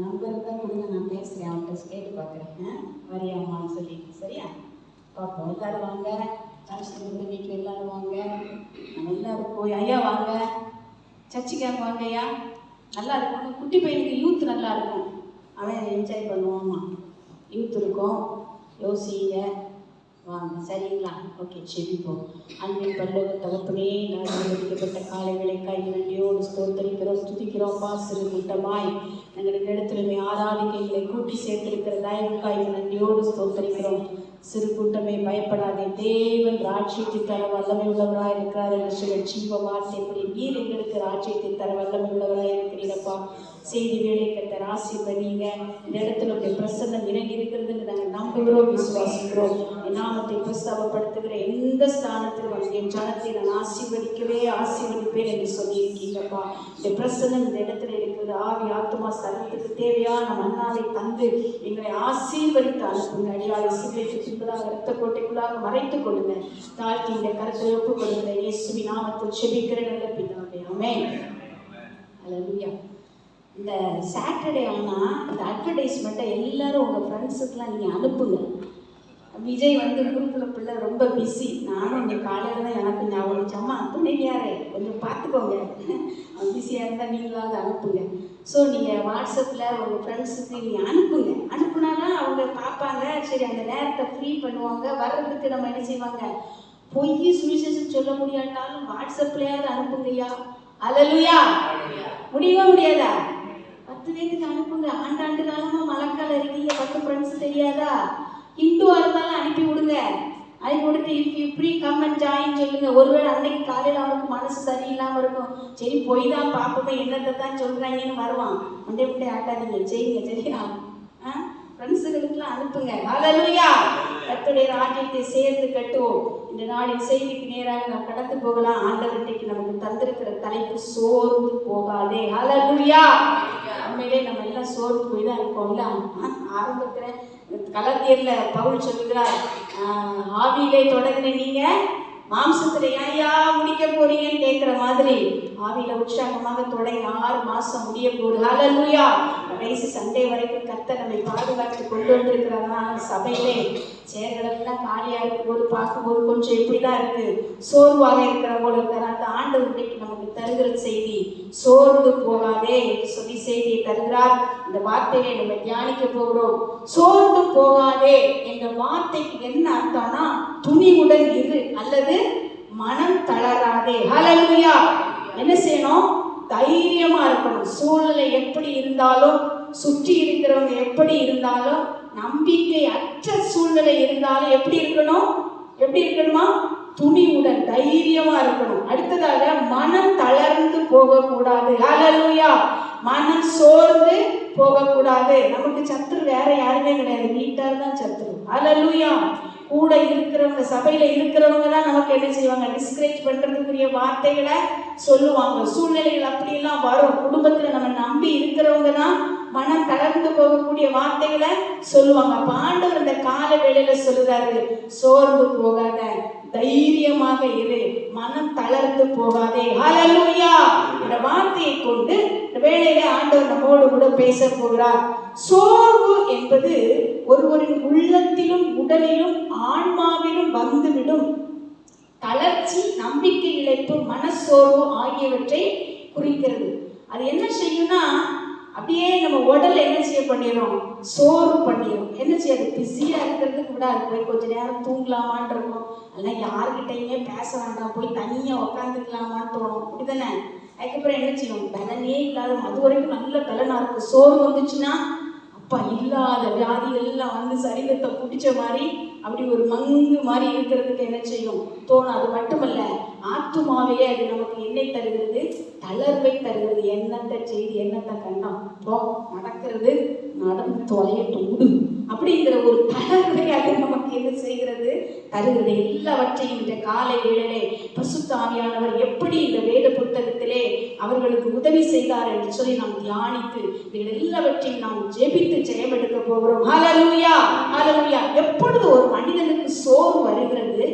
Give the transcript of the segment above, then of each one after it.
Number தான் கொடுங்க, நான் பேசுகிறேன், அவன்கிட்ட கேட்டு பார்க்குறேன். வரியாமான்னு சொல்லி. சரியா? பார்ப்போம். எல்லாரும் வாங்க, சர்ச்சுக்கு வீட்டில் எல்லாரும் வாங்க. நம்ம எல்லாரும் போய் ஐயா வாங்க, சர்ச்சுக்காக வாங்க ஐயா. நல்லா இருக்கும். குட்டி பையனுக்கு யூத் நல்லா இருக்கும், அவன் என்ஜாய் பண்ணுவாமா. யூத் இருக்கும், யோசிங்க வாங்க. சரிங்களா? ஓகே, செபிப்போம். அன்பின் பரலோக தகப்பனே, நான் ஒதுக்கப்பட்ட காலை வேளைக்காய் நன்றியோடு ஸ்தோத்தரிக்கிறோம், துதிக்கிறோம். சிறு கூட்டமாய் எங்களுக்கு இடத்துலையுமே ஆராதிக்க எங்களை கூட்டி சேர்த்திருக்கிற தயவுக்காய் நன்றியோடு ஸ்தோத்தரிக்கிறோம். சிறு கூட்டமே பயப்படாதே, தேவன் ராஜ்யத்தை தர வல்லமை உள்ளவராக இருக்கிறார் என்று சொல்ல ஜீவ வார்த்தை எப்படி நீர் எங்களுக்கு ராஜ்யத்தை தர வல்லமை உள்ளவராக இருக்கிறீரப்பா. செய்தி வேலை கட்ட ஆசீர்வதிங்க. இந்த இடத்துல உடைய பிரசன்னம் இறங்கி இருக்கிறதுன்னு நாங்கள் நம்புகிறோம், விசுவாசிக்கிறோம். நாமத்தை பிரஸ்தாபப்படுத்துகிற எந்த ஸ்தானத்தில் வந்து என் ஜனத்தை நான் ஆசீர்வதிப்பேன் என்று சொல்லியிருக்கீங்கப்பா. இந்த பிரசன்னம் இந்த இடத்துல இருக்கிறது. ஆவி ஆத்மா சரத்துக்கு தேவையான மன்னாவை தந்து எங்களை ஆசீர்வதித்து அனுப்புங்க. அடியாளை சிலைக்கு பின்பதாக இரத்த கோட்டைக்குள்ளாக மறைத்துக் கொள்ளுங்க. தாழ்த்தி இந்த கருத்தை ஒப்புக் கொள்ளுங்க. இயேசுவின் நாமத்தில் செபிக்கிற நல்ல பிதாவே, ஆமென். அல்லேலூயா. இந்த சாட்டர்டே ஆனால் இந்த அட்வர்டைஸ்மெண்ட்டை எல்லாரும் உங்கள் ஃப்ரெண்ட்ஸுக்கெலாம் நீங்கள் அனுப்புங்க. விஜய் வந்து குரூப்பில் பிள்ளை ரொம்ப பிஸி. நானும் இங்கே காலையில் தான் எனக்கு ஞாபகம், அம்மா துணைவியாரே கொஞ்சம் பார்த்துக்கோங்க, அவன் பிஸியாக இருந்தால் நீங்களாவது அனுப்புங்க. ஸோ நீங்கள் வாட்ஸ்அப்பில் உங்கள் ஃப்ரெண்ட்ஸுக்கு நீங்கள் அனுப்புங்க. அனுப்புனாலும் அவங்க பார்ப்பாங்க, சரி அந்த நேரத்தை ஃப்ரீ பண்ணுவாங்க. வர்றதுக்கு நம்ம என்ன செய்வாங்க, பொய் சுவிசேஷம் சொல்ல முடியாட்டாலும் வாட்ஸ்அப்லையாவது அனுப்புங்கய்யா. அல்லேலூயா. முடியவா முடியாதா? 10 பேருக்கு அனுப்புங்க. ஆண்டாண்டு காலமாக மழைக்கால இருக்கீங்க, 10 ஃப்ரெண்ட்ஸ் தெரியாதா? ஹிந்துவா இருந்தாலும் அனுப்பி விடுங்க. அனுப்பி விடுத்து if you free come and join சொல்லுங்க. ஒருவேளை அன்னைக்கு காலையில் அவனுக்கு மனசு சரியில்லாமல் இருக்கும், சரி போய் தான் பார்ப்போமே என்னத்தை தான் சொல்கிறாங்கன்னு வருவான். முண்டை ஆட்டாதீங்க, செய்யுங்க. சரியா? ஃப்ரெண்ட்ஸுகளுக்கெல்லாம் அனுப்புங்க. ஹல்லேலூயா. கர்த்தருடைய ராஜ்யத்தை சேர்த்து கட்டுவோம். இந்த நாளின் செய்திக்கு நேராக நாம் கடந்து போகலாம். ஆண்டவர்கிட்ட நமக்கு தந்திருக்கிற தலைப்பு சோர்ந்து போகாதே. ஹல்லேலூயா. உண்மையிலே நம்ம எல்லாம் சோர்ந்து போய் தான் இருக்கோம்ல. ஆரம்பத்தில் கலத்தியர்ல பவுல் சொல்லுகிறார், ஆவியிலே தொடங்கின நீங்க மாம்சத்துல ஏயா முடிக்க போறீங்கன்னு கேட்கிற மாதிரி ஆவியில உற்சாகமாக தொடங்கி 6 மாசம் முடிய போகுது. ஹல்லேலூயா. கடைசி சண்டே வரைக்கும் கர்த்தர் நம்மை பாதுகாத்து கொண்டு வந்திருக்கிறதுனால சபையிலே சேர்களெல்லாம் காலியா இருக்கும்போது பார்க்கும்போது கொஞ்சம் எப்படிதான் இருக்கு, சோர்வாக இருக்கிற போல இருக்கிற அந்த ஆண்டவருக்கு நமக்கு தருகிற செய்தி சோர்ந்து போகாதே என்று சொல்லி செய்தியை தருகிறார். இந்த வார்த்தையை நம்ம தியானிக்க போகிறோம். சோர்ந்து போகாதே என்ற வார்த்தைக்கு என்ன அர்த்தம்னா, துணிவுடன் இரு அல்லது மனம் தளராதே. ஹல்லேலூயா. என்ன செய்யணும்? தைரியமா இருக்கணும். சூழ்நிலை எப்படி இருந்தாலும், சுற்றி இருக்கிறவங்க எப்படி இருந்தாலும், நம்பிக்கை அற்ற சூழ்நிலை இருந்தாலும் எப்படி இருக்கணும்? எப்படி இருக்கணுமா? துணிவுடன் தைரியமா இருக்கணும். அடுத்ததாக மனம் தளர்ந்து போகக்கூடாது. ஹல்லேலூயா. மனம் சோர்ந்து போகக்கூடாது. நமக்கு சத்துரு வேற யாருமே கிடையாது, வீட்டார் தான் சத்துரு. ஹல்லேலூயா. கூட இருக்கிறவங்க, சபையில இருக்கிறவங்க தான் நமக்கு என்ன செய்வாங்க, டிஸ்கரேஜ் பண்றதுக்குரிய வார்த்தைகளை சொல்லுவாங்க. சூழ்நிலைகள் அப்படியெல்லாம் வரும். குடும்பத்துல நம்ம நம்பி இருக்கிறவங்க தான் மனம் தளர்ந்து போகக்கூடிய வார்த்தைகளை சொல்லுவாங்க. அப்ப ஆண்டவர் இந்த கால வேளையில சொல்லுறாரு, சோர்ந்து போகாத, தைரியமாக இரு, மனம் தளர்ந்து போகாதே. ஹல்லேலூயா. இந்த வார்த்தையை கொண்டு இந்த வேளையில ஆண்டவர் நம்மோடு கூட பேச போகிறார். சோர்வு என்பது ஒருவரின் உள்ளத்திலும் உடலிலும் ஆன்மாவிலும் வந்துவிடும் தளர்ச்சி, நம்பிக்கை இழப்பு, மனசோர்வு ஆகியவற்றை குறிக்கிறது. அது என்ன செய்யும்னா, அப்படியே நம்ம உடல் என்ன செய்ய பண்ணிடும், சோர்வு பண்ணிடும். என்ன செய்யாது, பிஸியா இருக்கிறதுக்கு விட அது போய் கொஞ்ச நேரம் தூங்கலாமான் இருக்கும். அதெல்லாம் யாருக்கிட்டையுமே பேச வேண்டாம், போய் தனியா உட்காந்துக்கலாமான்னு தோணும். அப்படிதானே? அதுக்கப்புறம் என்ன செய்யும், பலனே இல்லாத, அது வரைக்கும் நல்ல பலனா இருக்கு. சோர்வு வந்துச்சுன்னா அப்பா இல்லாத வியாதிகள் எல்லாம் வந்து சரீரத்தை பிடிச்ச மாதிரி அப்படி ஒரு மங்கு மாதிரி இருக்கிறதுக்கு என்ன செய்யும், தோணும். அது மட்டுமல்ல, ஆத்துமாவே அது நமக்கு என்னை தருகிறது, தளர்வை தருகிறது. என்னத்த செய்தி, என்னத்த கண்டம், போ நடக்கிறது நடந்து தொலையட்டும் விடு அப்படிங்கிற ஒரு தளர்வை அது நமக்கு என்ன செய்கிறது, தருகிறது. எல்லாவற்றையும் இந்த காலை வேளையிலே பரிசுத்த ஆவியானவர் எப்படி இந்த வேத புத்தகத்திலே அவர்களுக்கு உதவி செய்தார் என்று சொல்லி நாம் தியானித்து இதில் எல்லாவற்றையும் நாம் ஜெபித்து ஜெயம் எடுக்க போகிறோம். ஹல்லேலூயா. ஹல்லேலூயா. எப்பொழுது ஒரு மனிதனுக்கு சோர்வு வருகிறது,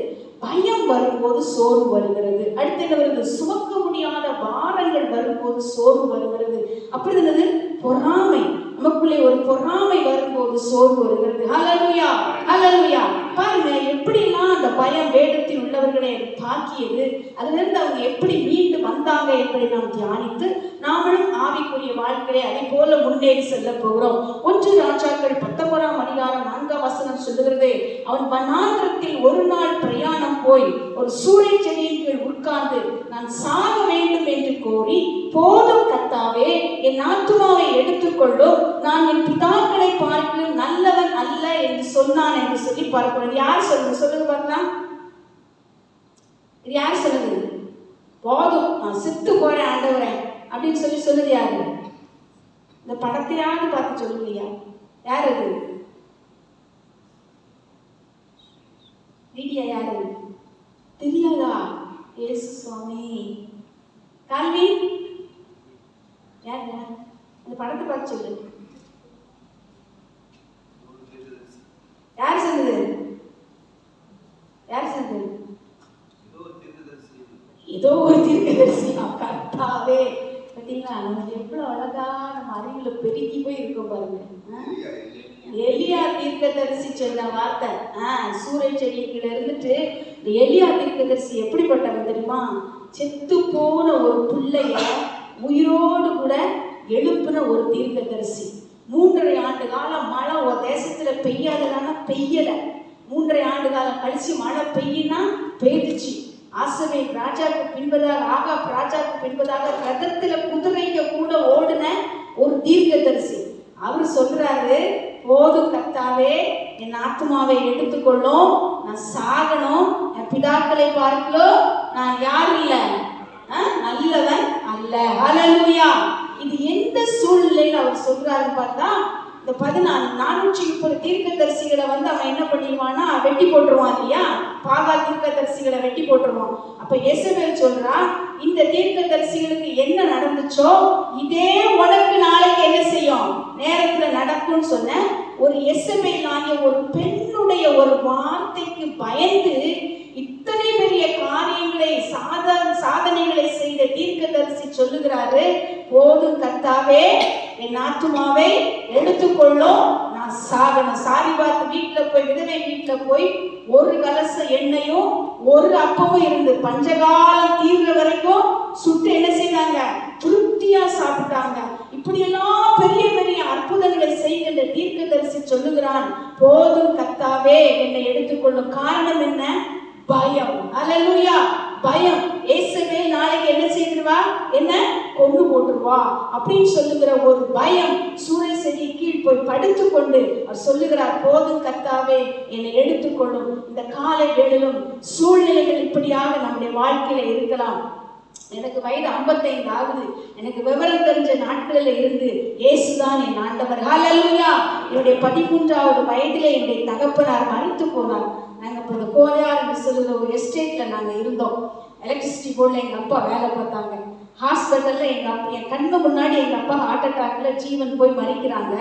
பயம் வரும்போது சோர்வு வருகிறது. அடுத்து என்ன வருது, சுமக்க முடியாத பாரங்கள் வரும்போது சோர்வு வருகிறது. அப்படி இருந்தது பொறாமை. நம்ம நமக்குள்ளே ஒரு பொறாமை வரும்போது சோர்வு வருகிறது. ஹல்லேலூயா, ஹல்லேலூயா. பாருங்க எப்படிலாம் அந்த பயம் வேதத்தில் உள்ளவர்களை தாக்கியது, அதிலிருந்து அவங்க எப்படி மீண்டு வந்தாங்க என்பதை நாம் தியானித்து நாமளும் ஆவிக்குரிய வாழ்க்கையை அதை போல முன்னேறி செல்ல போகிறோம். 1 ராஜாக்கள் 19ஆம் அதிகாரம் 4ஆம் வசனம் சொல்லுகிறது, அவன் வனாந்திரத்தில் ஒரு நாள் பிரயாணம் போய் ஒரு சூளை செடியின் கீழ் உட்கார்ந்து நான் சாக வேண்டும் என்று கோரி, போதும் கர்த்தாவே என் ஆத்துமாவை எடுத்துக்கொள்ளும், நான் என் பிதாக்களை பார்க்கிலும் நல்லவன் அல்ல என்று சொன்னான் என்று சொல்லி பார்க்கிறோம். யார் சொல்லுங்க, சொல்லுங்க பார்க்கலாம். இது யார் சொல்லுது? போதும் நான் செத்து போறேன் ஆண்டவரே அப்படின்னு சொல்லி சொல்லுது யாரு? இந்த படத்தையாவது பார்த்து சொல்லுங்கய்யா, யார் அது? வீடியா யாரு தெரியாதா? இயேசு சுவாமி. கால்வி யார்? அந்த படத்தை பார்த்து சொல்லு. யார் சொன்னது? யார் சொன்னது? ஏதோ ஒரு தீர்க்கதரிசி. கர்த்தாவே, பார்த்தீங்களா நமக்கு எவ்வளவு அழகா நம்ம அறிவுல பெருகி போய் இருக்கோம் பாருங்க. எலியா தீர்க்கதரிசி சொன்ன வார்த்தை, சூறை செடியில இருந்துட்டு இந்த எலியா தீர்க்கதரிசி எப்படிப்பட்டவன் தெரியுமா? செத்து போன ஒரு பிள்ளைய உயிரோடு கூட எழுப்பின ஒரு தீர்க்கதரிசி. 3.5 ஆண்டு காலம் மழை தேசத்துல பெய்யாததான பெய்யல. 3.5 ஆண்டு காலம் கழிச்சு மழை பெய்யினா பெய்துச்சு. ஆசவேல் ராஜாவுக்கு பின்பதாக, ஆகாப் ராஜாவுக்கு பின்பதாக ரதத்துல குதிரைங்க கூட ஓடுன ஒரு தீர்க்கதரிசி. அவர் சொல்றாரு, போதும் கர்த்தாவே என் ஆத்துமாவை எடுத்துக்கொள்ளும், நான் சாகணும், என் பிதாக்களை பார்க்கலும் நான் யார் இல்ல, நல்லவன் அல்ல. ஹல்லேலூயா. இது எந்த சூழ்நிலையில் அவர் சொல்றாருன்னு பார்த்தா, இந்த 430 தீர்க்கதரிசிகளை அவன் என்ன பண்ணிடுவான்னா வெட்டி போட்டுருவான் இல்லையா? பாகால் தீர்க்கதரிசிகளை வெட்டி போட்டுருவான். அப்ப எசபேல் சொல்றா, இந்த தீர்க்கதரிசிகளுக்கு என்ன நடந்துச்சோ இதே உனக்கு நாளைக்கு என்ன செய்யும், நேரத்துல நடக்கும்னு சொன்ன ஒரு எசபேல் ஆகிய ஒரு பெண்ணுடைய ஒரு வார்த்தைக்கு பயந்து இத்தனை பெரிய காரியங்களை சாதனைகளை செய்த தீர்க்கதரிசி சொல்லுகிறாரு, போதும் கர்த்தாவே என் ஆத்துமாவை எடுத்துக்கொள்ளும், நான் சாகணும். சாரிபாத் வீட்டுல போய், விதவை வீட்டுல போய் ஒரு கலச எண்ணெயும் ஒரு அப்பமும் இருந்து பஞ்சகாலம் தீர்ற வரைக்கும் சுட்டு என்ன செய்தாங்க, திருப்தியா சாப்பிட்டாங்க. இப்படி எல்லாம் பெரிய பெரிய அற்புதங்களை செய்கின்ற தீர்க்கதரிசி சொல்லுகிறான், போதும் கர்த்தாவே என்னை எடுத்துக்கொள்ளும். காரணம் என்ன? பயம். ஹல்லேலூயா. பயம். இயேசுவே நாளைக்கு என்ன செய்திருவா, என்ன கொண்டு போட்டுருவா அப்படின்னு சொல்லுகிற ஒரு பயம். சூறை செடி கீழ் போய் படுத்து கொண்டு அவர் சொல்லுகிறார், போதும் கர்த்தாவே என்னை எடுத்துக்கொள்ளும். இந்த காலை வேளையிலும் சூழ்நிலைகள் இப்படியாக நம்முடைய வாழ்க்கையில இருக்கலாம். எனக்கு வயது 55 ஆகுது. எனக்கு விவரம் தெரிஞ்ச நாட்களில் இருந்து இயேசுதான் என் ஆண்டவர். ஹல்லேலூயா. என்னுடைய 13வது வயதிலே என்னுடைய தகப்பனார் மரித்து போனார். நாங்கள் இப்போ இந்த கோலையார் என்று சொல்லுற ஒரு எஸ்டேட்ல நாங்கள் இருந்தோம். எலக்ட்ரிசிட்டி போர்டில் எங்கள் அப்பா வேலை பார்த்தாங்க. ஹாஸ்பிட்டலில் என் கண்ணு முன்னாடி எங்கள் அப்பா ஹார்ட் அட்டாக்ல ஜீவன் போய் மறிக்கிறாங்க.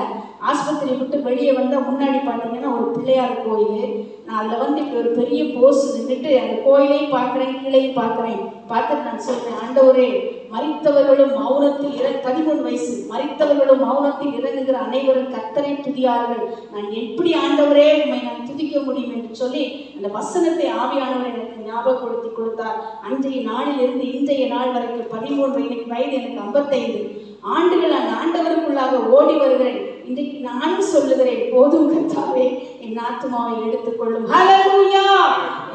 ஆஸ்பத்திரியை விட்டு வெளியே வந்தால் முன்னாடி பார்த்தீங்கன்னா ஒரு பிள்ளையார் கோயில். நான் அதில் இப்படி ஒரு பெரிய போஸ் நின்றுட்டு அந்த கோயிலையும் பார்க்குறேன், கீழையும் பார்க்குறேன். பார்த்துட்டு நான் சொல்கிறேன், ஆண்டவரே மரித்தவர்களும் மௌனத்தில் 13 வயசு மரித்தவர்களும் மௌனத்தில் இறங்குகிற அனைவரும் கர்த்தரை துதியார்கள். நான் எப்படி ஆண்டவரே உண்மை நான் துதிக்க முடியும் என்று சொல்லி அந்த வசனத்தை ஆவியானவர் எனக்கு ஞாபகப்படுத்தி கொடுத்தார். அன்றைய நாளிலிருந்து இன்றைய நாள் வரைக்கும் 13 வயது எனக்கு 55 ஆண்டுகள் அந்த ஆண்டவருக்குள்ளாக ஓடி வருகிறேன். இன்றைக்கு நானும் சொல்லுகிறேன், போதும் கர்த்தாவே என் ஆத்துமாவை எடுத்துக்கொள்ளும். ஹல்லேலூயா.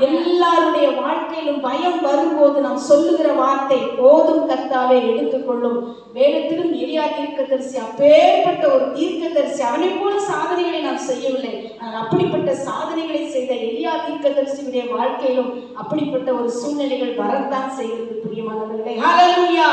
எல்லாருடைய வாழ்க்கையிலும் பயம் வரும்போது நாம் சொல்லுகிற வார்த்தை, போதும் கர்த்தாவே எடுத்துக்கொள்ளும். வேதத்திலும் எலியா தீர்க்கதரிசி அப்பேற்பட்ட ஒரு தீர்க்கதரிசி. அவனை போல சாதனைகளை நாம் செய்யவில்லை, ஆனால் அப்படிப்பட்ட சாதனைகளை செய்த எலியா தீர்க்கதரிசியுடைய வாழ்க்கையிலும் அப்படிப்பட்ட ஒரு சூழ்நிலைகள் வரத்தான் செய்கிறது பிரியமானவர்களே. ஹல்லேலூயா.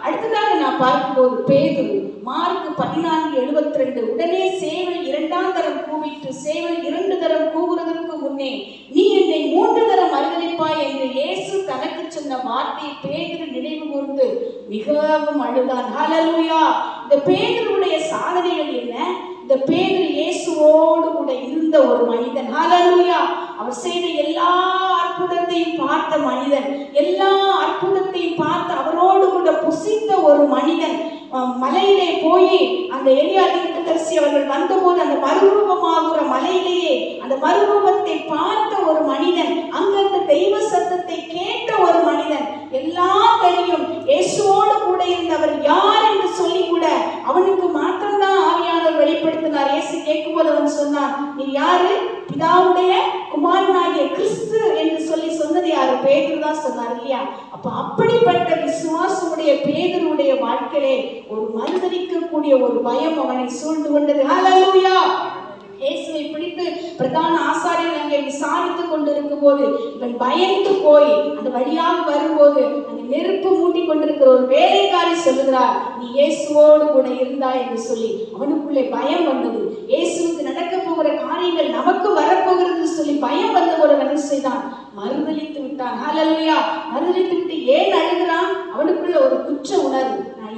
அடுத்ததாக நான் பார்க்கும்போது பேதுரு, மார்க் 14:72, உடனே சேவல் 2ஆம் தரம் கூவிட்டு, சேவல் 2 தரம் கூவுறதற்கு முன்னே நீ என்னை 3 தரம் மறுதலிப்பாய் என்று இயேசு தனக்கு சொன்ன வார்த்தையை பேதுரு நினைவு கூர்ந்து மிகவும் அழுதான். ஹல்லேலூயா. இந்த பேதுருவுடைய சாதனைகள் என்ன? இந்த பேதுரு இயேசுவோடு கூட இருந்த ஒரு மனிதன். ஹல்லேலூயா. அவர் செய்த எல்லா அற்புதத்தையும் பார்த்த மனிதன், எல்லா அற்புதத்தையும் பார்த்து அவரோடு கூட புசித்த ஒரு மனிதன். மலையிலே போய் அந்த எலியா தீர்க்கதரிசி அவர்கள் வந்தபோது அந்த மறுரூபமாகிற மலையிலேயே அந்த மறுரூபத்தை பார்த்த ஒரு மனிதன், அங்கிருந்து தெய்வ சத்தத்தை கேட்ட ஒரு மனிதன், எல்லாம் தெரியும், இயேசுவோடு கூட இருந்தவர் யார் என்று சொல்லி கூட அவனுக்கு மாத்திரம்தான் ஆவியானவர் வெளிப்படுத்தினார். இயேசு கேட்கும்போது அவன் சொன்னான், நீ யாரு? பிதாவுடைய குமாரனாகிய கிறிஸ்து என்று சொல்லி சொன்னது யாரு? பேதுரு தான் சொன்னார் இல்லையா? அப்ப அப்படிப்பட்ட விசுவாசமுடைய பேதுருடைய வாழ்க்கையிலே ஒரு மறுதலிக்கக்கூடிய ஒரு பயம் அவனை சூழ்ந்து கொண்டது. ஹல்லேலூயா! இயேசுவை பிடித்து பிரதான ஆசாரியர் அங்கே விசாரித்துக் கொண்டிருக்கும் போது இவன் பயந்து போய் அந்த வழியாக வரும்போது அந்த நெருப்பு மூட்டி கொண்டிருக்கிற ஒரு வேலைக்காரி சொல்லுகிறார், நீ இயேசுவோடு கூட இருந்தாய் என்று சொல்லி அவனுக்குள்ளே பயம் வந்தது. இயேசுவுக்கு நடக்க போகிற காரியங்கள் நமக்கு வரப்போகிறது சொல்லி பயம் வந்த ஒரு என்ன செய்தான்? மறுதலித்து விட்டான். ஹல்லேலூயா! மறுதலித்து விட்டு ஏன் அழுகிறான்? அவனுக்குள்ள ஒரு குற்ற உணர்வு. நான்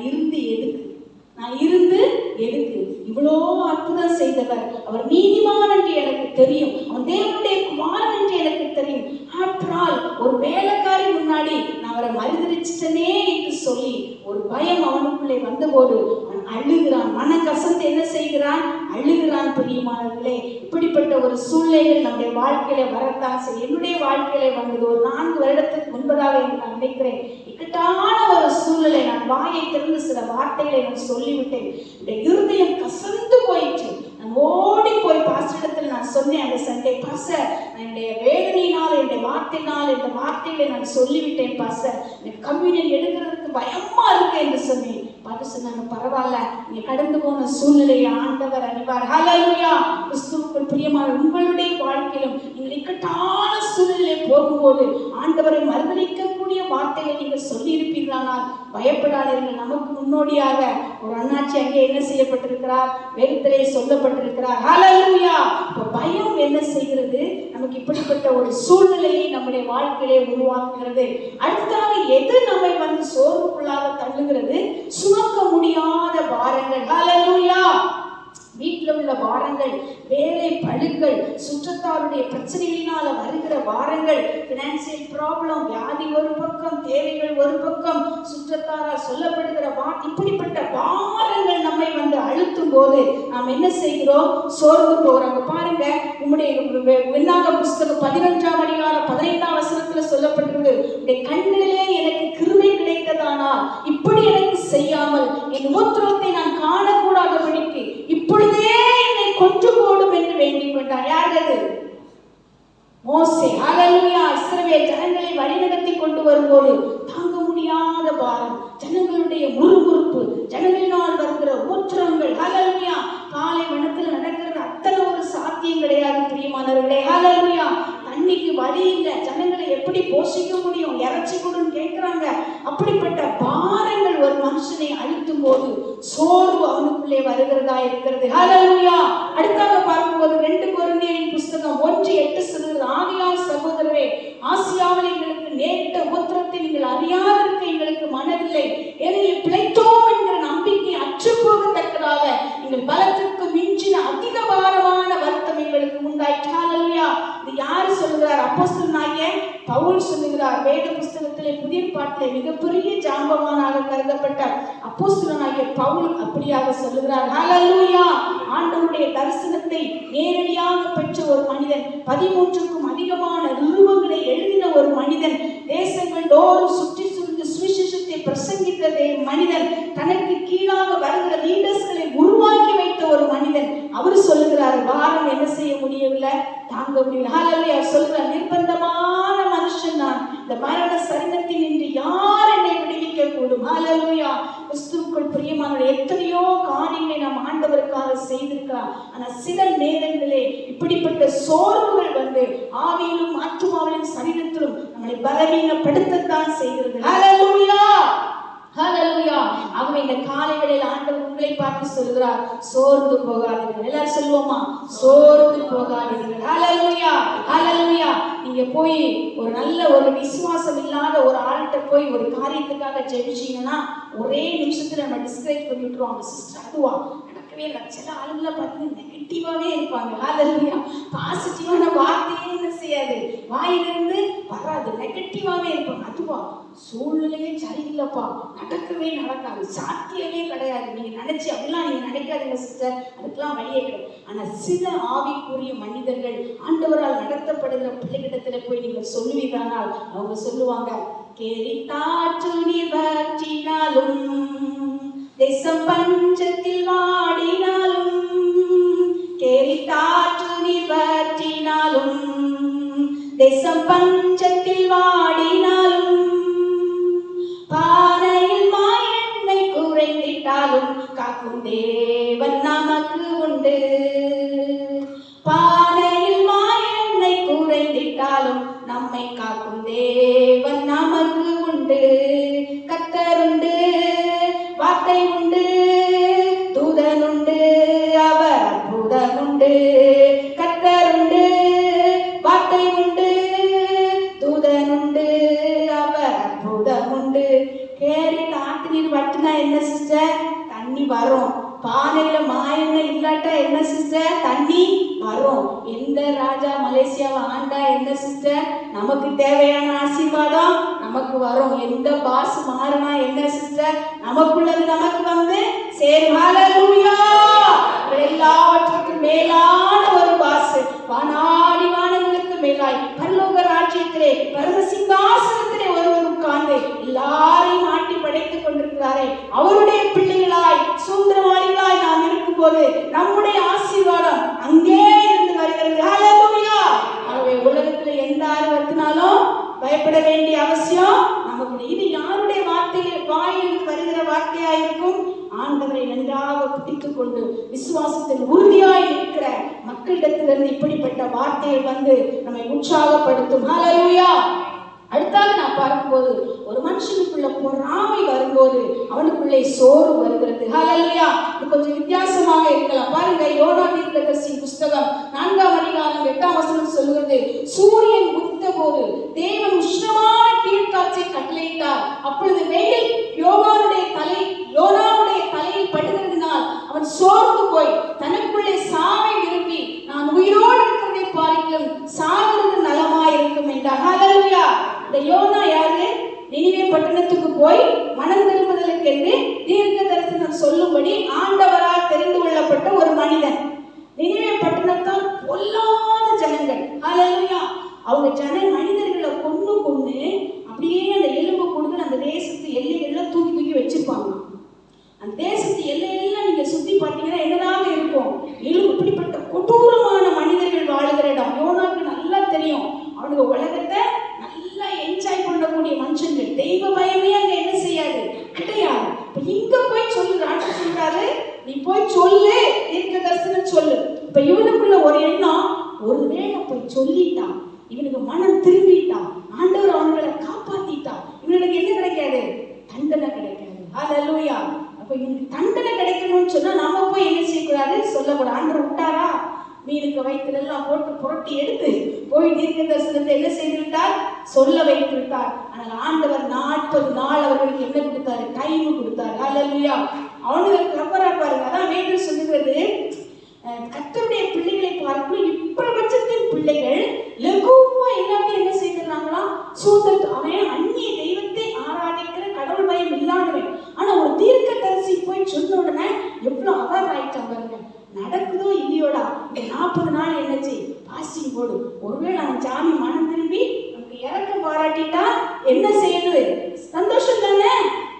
இருந்து எதுக்கு? இவ்வளோ அற்புதம் செய்தவர், அவர் நீதிமான் என்று எனக்கு தெரியும், அவன் தேவனுடைய குமாரன் என்று எனக்கு தெரியும். ஆஃப்டர் ஆல் ஒரு வேலைக்காரி முன்னாடி நான் அவரை மறுதலிச்சிட்டனே என்று சொல்லி ஒரு பயம் அவனுக்குள்ளே வந்தபோது அவன் அழுகிறான். மனக்கசந்து என்ன செய்கிறான்? அழுகிறான். பிரியமானவர்களே, இப்படிப்பட்ட ஒரு சூழ்நிலைகள் நம்முடைய வாழ்க்கையில வரத்தான் சரி. என்னுடைய வாழ்க்கையில வந்தது ஒரு 4 வருடத்துக்கு முன்பதாக என்று நான் நினைக்கிறேன். இக்கட்டான ஒரு சூழ்நிலை, நான் வாயை திறந்து சில வார்த்தைகளை நான் சொல்லிவிட்டேன். என்னுடைய இருதயம் கசந்து போயிற்று. நான் ஓடி போய் பாஸ்டரிடத்தில் நான் சொன்னேன் அந்த சண்டே, பாஸ்டர் என்னுடைய வேதனையினால் என்னுடைய வார்த்தையினால் இந்த வார்த்தைகளை நான் சொல்லிவிட்டேன் பாஸ்டர், எனக்கு கம்யூனியன் எடுக்கிறதுக்கு பயமா இருக்கு என்று சொன்னேன். பார்த்து சொன்னாங்க, பரவாயில்ல, நீங்க கடந்து போன சூழ்நிலையை ஆண்டவர் அறிவார். ஹல்லேலூயா! கிறிஸ்துவுக்குள் பிரியமான உங்களுடைய வாழ்க்கையிலும் நீங்கள் இக்கட்டான சூழ்நிலை போகும்போது ஆண்டவரை மறுதலிக்கக்கூடிய வார்த்தைகளை நீங்கள் சொல்லி இருப்பீர்களானால் பயப்படாதீர்கள். நமக்கு முன்னோடியாக ஒரு அண்ணாச்சி அங்கே என்ன செய்யப்பட்டிருக்கிறார்? வேதத்திலே சொல்லப்பட்டிருக்கிறார். ஹல்லேலூயா! பயம் என்ன செய்கிறது? நமக்கு இப்படிப்பட்ட ஒரு சூழ்நிலையை நம்முடைய வாழ்க்கையிலே உருவாக்குகிறது. அடுத்ததாக எது நம்மை சோர்வுக்குள்ளாக தள்ளுகிறது? சுமக்க முடியாத பாரங்கள். ஹல்லேலூயா! வீட்டில் உள்ள பாரங்கள், வேலை பழுக்கள், சுற்றத்தாருடைய பிரச்சனைகளினால வருகிற பாரங்கள், பினான்சியல் ப்ராப்ளம், வியாதி ஒரு பக்கம், தேவைகள் ஒரு பக்கம், சுற்றத்தாரால் சொல்லப்படுகிற இப்படிப்பட்ட பாரங்கள் நம்மை அழுத்தும் போது நாம் என்ன செய்கிறோம்? சோர்ந்து போகிறோம். பாருங்க, உங்களுடைய வெண்ணாக புஸ்தகம் 11ஆம் அதிகாரம் 15ஆம் வசனத்துல சொல்லப்பட்டிருக்கு, உடைய கண்களிலே எனக்கு கிருபை கிடைத்ததானால் இப்படி எனக்கு செய்யாமல் என் உபத்திரவத்தை நான் காணக்கூடாதபடிக்கு இப்பொழுதே என்னை கொன்று போடும் என்று வேண்டிக் கொண்டார். யார் அது? மோசே. ஹல்லேலூயா! இஸ்ரவேல் ஜனங்களை வழிநடத்தி கொண்டு வரும்போது தாங்க முடியாத பாரம், ஜனங்களுடைய முறுமுறுப்பு, ஜனங்களினால் வருகிற உபத்திரவங்கள். ஹல்லேலூயா! காலை வனத்தில் நடக்கிறது அத்தனை ஒரு சாத்தியம் கிடையாது பிரியமானவர்களே. ஹல்லேலூயா! தண்ணிக்கு வழி இல்லை, ஜனங்களை எப்படி போஷிக்க முடியும்? இறைச்சி கொடுன்னு கேட்கிறாங்க. அப்படிப்பட்ட பாரங்கள் ஒரு மனுஷனை அழுத்தும் போது சோர்வு அவனுக்குள்ளே வருகிறதா இருக்கிறது. ஹல்லேலூயா! அடுத்தாக பார்க்கும்போது 2 கொரிந்தியரின் புஸ்தகம் 1:8 சொல்கிறது, ஆகையால் சகோதரரே, ஆசியாவில் எங்களுக்கு நேரிட்ட உபத்திரத்தை நீங்கள் அறியாதிருக்க எங்களுக்கு மனதில்லை, ஏனெனில் பிழைத்தோம் என்கிற நம்பிக்கை அற்றுப்போகத்தக்கதாக எங்கள் பலத்திற்கு மிஞ்சின அதிக பாரமான வருத்தம் எங்களுக்கு உண்டாயிற்று. ஹல்லேலூயா! இது யாரு சொல்லுகிறார்? அப்போஸ்தலனாகிய பவுல் சொல்லுகிறார். வேத புஸ்தகத்திலே புதிய பாட்டிலே மிகப்பெரிய ஜாம்பவானாக கருதப்பட்ட அப்போஸ்தலனாகிய பவுல் அப்படியாக சொல்லுகிறார். ஹல்லேலூயா! ஆண்டவருடைய தரிசனத்தை நேரடியாக பெற்ற ஒரு மனிதன், 13க்கும் அதிகமான நிருபங்களை எழுதின ஒரு மனிதன், தேசங்கள் தோறும் சுற்றி சுற்றி சுவிசேஷத்தை பிரசங்கித்த மனிதன், தனக்கு கீழாக வருகிற லீடர்ஸ்களை உருவாக்கி வைத்த ஒரு மனிதன், அவர் சொல்லுகிறார், பாரம் என்ன செய்ய முடியவில்லை, தாங்க முடியவில்லை. ஹல்லேலூயா! சொல்கிறார், நிர்பந்தமான மனுஷன் நான், இந்த மரண சரீரத்தில் இன்று யார் என்னை விடுவிக்க கூடும்? ஹல்லேலூயா! கிறிஸ்துவுக்குள் பிரியமான எத்தனையோ காரியங்களை நாம் ஆண்டவருக்காக செய்திருக்கலாம். ஆனால் சில நேரங்களே இப்படிப்பட்ட சோர்வுகள் ஆவியிலும் ஆத்துமாவிலும் சரீரத்திலும் நம்மளை பலவீனப்படுத்தத்தான் செய்கிறது. ஹல்லேலூயா! ஹல்லேலூயா! ஆகவே இந்த காலை வேளையில் ஆண்டவர் உங்களை பார்த்து சொல்கிறார், சோர்ந்து போகாதீர்கள். எல்லாரும் சொல்லுவோமா? சோர்ந்து போகாதீர்கள். ஹல்லேலூயா! ஹல்லேலூயா! நீங்க போய் ஒரு நல்ல ஒரு விசுவாசம் இல்லாத ஒரு ஆள்கிட்ட போய் ஒரு காரியத்துக்காக ஜெபிச்சீங்கன்னா ஒரே நிமிஷத்துல நம்ம டிஸ்கரேஜ் பண்ணி விட்டுருவாங்க. சிஸ்டர் அதுவா நடக்கவே இல்லை. சில ஆளுங்களை பார்த்தீங்கன்னா நெகட்டிவாவே இருப்பாங்க. ஹல்லேலூயா! பாசிட்டிவான வார்த்தையே என்ன செய்யாது, வாயிலிருந்து வராது, நெகட்டிவாவே இருப்பாங்க. அதுவா சூழ்நிலையே சரியில்லைப்பா, நடக்கவே நடக்காது, சாத்தியமே கிடையாது. சேராது. நீங்க நினைச்சு அப்படிலாம் நீங்க நினைக்காதீங்க சிஸ்டர், அதுக்கெல்லாம் வழியே கிடையாது. ஆனா சில ஆவிக்குரிய மனிதர்கள் ஆண்டவரால் நடத்தப்படுகிற பிள்ளைகிடத்துல போய் நீங்க சொல்லுவீங்கனால் அவங்க சொல்லுவாங்க, கேரித்தாற்று நீர் வற்றினாலும் தேசம் பஞ்சத்தில் வாடினாலும், கேரித்தாற்று நீர் வற்றினாலும் தேசம் பஞ்சத்தில் வாடினாலும், பானையில் மாயெண்ணெய் குறைந்திட்டாலும் காக்கும் தேவன் நமக்கு உண்டு. பானையில் மாயெண்ணெய் குறைந்திட்டாலும் நம்மை காக்கும் தேவன் நமக்கு உண்டு. கர்த்தருண்டு, வார்த்தை உண்டு, தூதன் உண்டு, அவர் அற்புதம் உண்டு. கர்த்தருண்டு, வார்த்தை உண்டு, தூதன் உண்டு, அவர் அற்புதம் உண்டு. கேரி தாட்டு நீர் வட்டினா என்ன சிஸ்டர்? தண்ணி வரும். பானையில மாயெண்ணெய் இல்லாட்டா என்ன சிஸ்டர்? தண்ணி வரும். எந்த ராஜா மலேசியாவை ஆண்டா என்ன சிஸ்டர்? நமக்கு தேவையான ஆசீர்வாதம் நமக்கு வரும். எந்த பாஸ் மாறினா என்ன சிஸ்டர்? நமக்குள்ளது நமக்கு வந்து சேரும். ஹல்லேலூயா! எல்லாவற்றுக்கும் மேலான ஒரு பாஸ், வானாடி வானங்களுக்கு மேலாய் பரலோக ராஜ்யத்திலே பரம சிங்காசனத்திலே ஒருவர் உட்கார்ந்து எல்லாரையும் ஆட்டி படைத்துக் கொண்டிருக்கிறாரே, அவருடைய பிள்ளைகளாய் சுதந்திரவாளிகளாய் நாம் இருக்கும்போது நம்முடைய ஆசீர்வாதம் அங்கே இருந்து வருகிறது. ஹல்லேலூயா! ஆகவே உலகத்துல எந்த ஆர்வத்தினாலும் பயப்பட வேண்டிய அவசியம் நமக்கு. இது யாருடைய வார்த்தையில் வாயிலிருந்து வருகிற வார்த்தையா இருக்கும்? ஆண்டவரை நன்றாக பிடித்துக் கொண்டு விசுவாசத்தில் உறுதியாய் இருக்கிற மக்களிடத்திலிருந்து இப்படிப்பட்ட வார்த்தைகள் வந்து நம்மை உற்சாகப்படுத்தும். ஹல்லேலூயா! அடுத்தாக நான் பார்க்கும்போது ஒரு மனுஷனுக்குள்ள பொறாமை வரும்போது அவனுக்குள்ளே சோறு வருகிறது. ஹல்லேலூயா! இது கொஞ்சம் வித்தியாசமாக இருக்கலாம். பாருங்க, யோனா தீர்க்கதரிசியின் புஸ்தகம் 4ஆம் அதிகாரம் 8ஆம் வசனம் சொல்லுகிறது, சூரியன் உதித்த போது தேவன் உஷ்ணமான கீழ்காற்றை கட்டளையிட்டார். அப்பொழுது வெயில் யோனாவுடைய தலையில் படுகிறதுனால் அவன் சோர்ந்து போய் தனக்குள்ளே சாவை விரும்பி, நான் உயிரோடு இருக்கிறதை பார்க்கிலும் சாகிறது நலமாயிருக்கும் என்றார். ஹல்லேலூயா! இந்த யோனா யாரு? நினிவே பட்டணத்துக்கு போய் மனம் திரும்புதலுக்கு என்று தீர்க்க தரிசனம் சொல்லும்படி ஆண்டவரால் தெரிந்து கொள்ளப்பட்ட ஒரு மனிதன். நினிவே பட்டணத்தால் பொல்லாத ஜனங்கள். ஹல்லேலூயா! அவங்க மனிதர்களை கொண்டு அப்படியே அந்த எலும்பு கொடுத்து அந்த தேசத்து எல்லைகள்லாம் தூக்கி வச்சிருப்பாங்க. அந்த தேசத்து எல்லையெல்லாம் நீங்க சுத்தி பார்த்தீங்கன்னா என்னதாக இருக்கும்? இப்படிப்பட்ட கொடூரமான மனிதர்கள் வாழுகிற இடம். யோனாவுக்கு நல்லா தெரியும், அவனுக்கு உலகத்தை நல்லா என்ஜாய் பண்ணக்கூடிய மனுஷங்கள். தெய்வ பயமே அங்க என்ன செய்யாது, கிடையாது. இப்ப இங்க போய் சொல்றாரு, நீ போய் சொல்லு, தீர்க்க தரிசனம் சொல்லு. இப்ப இவனுக்குள்ள ஒரு எண்ணம், ஒருவேளை போய் சொல்லிட்டான், இவனுக்கு மனம் திரும்பிட்டான், ஆண்டவர் அவங்களை காப்பாத்திட்டான், இவனுக்கு என்ன கிடைக்காது? தண்டனை கிடைக்காது. ஹல்லேலூயா! அப்ப இவனுக்கு தண்டனை கிடைக்கணும்னு சொன்னா நாம போய் என்ன செய்யக்கூடாது? சொல்லக்கூடாது. ஆண்டவர் விட்டாரா? மீனுக்கு வயிற்றுல எல்லாம் போட்டு புரட்டி எடுத்து போய் தீர்க்க தரிசனத்தை என்ன செய்து விட்டார்? சொல்ல வைத்து விட்டார். ஆனால் ஆண்டவர் 40 நாள் அவர்களுக்கு என்ன கொடுத்தாரு? டைம் கொடுத்தாரு. ஹல்லேலூயா! அவனுக்கு ரப்பரா பாருங்க. அதான் வேதம் சொல்லுகிறது, கர்த்தருடைய பிள்ளைகளை பார்க்கும் இப்பிரபஞ்சத்தின் பிள்ளைகள் லகுவா எல்லாத்தையும் என்ன செய்திருந்தாங்களாம்? அவன் அந்நிய தெய்வத்தை ஆராதிக்கிற கடவுள் பயம் இல்லாதவன். ஆனா ஒரு தீர்க்க தரிசி போய் சொன்ன உடனே எவ்வளவு அவார் ஆயிட்டான் பாருங்க. நடக்குதோ இல்லையோடா, இந்த 40 நாள் என்னச்சு? பாஸ்டிங் போடு. ஒருவேளை அவன் சாமி மனம் திரும்பி நமக்கு இறக்கம் பாராட்டிட்டா என்ன செய்யுது? சந்தோஷம் தானே?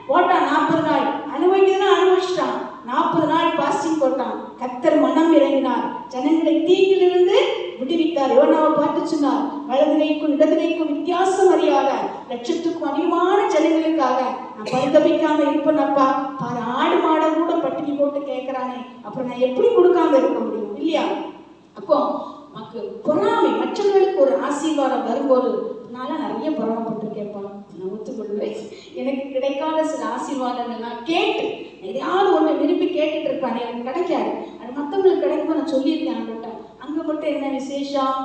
போட்டான் 40 நாள், அனுபவிக்கிறதுனா அனுபவிச்சிட்டான். 40 நாள் பாஸ்டிங் போட்டான். கர்த்தர் மனம் இறங்கினார், ஜனங்களை தீங்கிலிருந்து விடுவித்தார். யோனாவை பார்த்து சொன்னார், வலதுகைக்கும் இடதுகைக்கும் வித்தியாசம் அறியாத லட்சத்துக்கும் அதிகமான ஜனங்களுக்காக நான் பரிதபிக்காம இருப்பேனப்பா. பாரு, ஆடு மாடை கூட பட்டினி போட்டு கேட்கிறானே, அப்புறம் நான் எப்படி கொடுக்காம இருக்க முடியும்? இல்லையா? அப்போ பொறாமை, மற்றவர்களுக்கு ஒரு ஆசீர்வாதம் வரும்போது நான் நிறைய பொறாமப்பட்டு கேட்பான். நான் ஒத்துக்கொள்வேன், எனக்கு கிடைக்காத சில ஆசீர்வாதங்கள் நான் கேட்டு எதையாவது ஒன்று விரும்பி கேட்டுட்டு இருப்பானே, எனக்கு கிடைக்காது. அது மற்றவங்களுக்கு கிடைக்கும். நான் சொல்லியிருக்கேன் ஆண்டுகிட்ட, அங்கே மட்டும் என்ன விசேஷம்?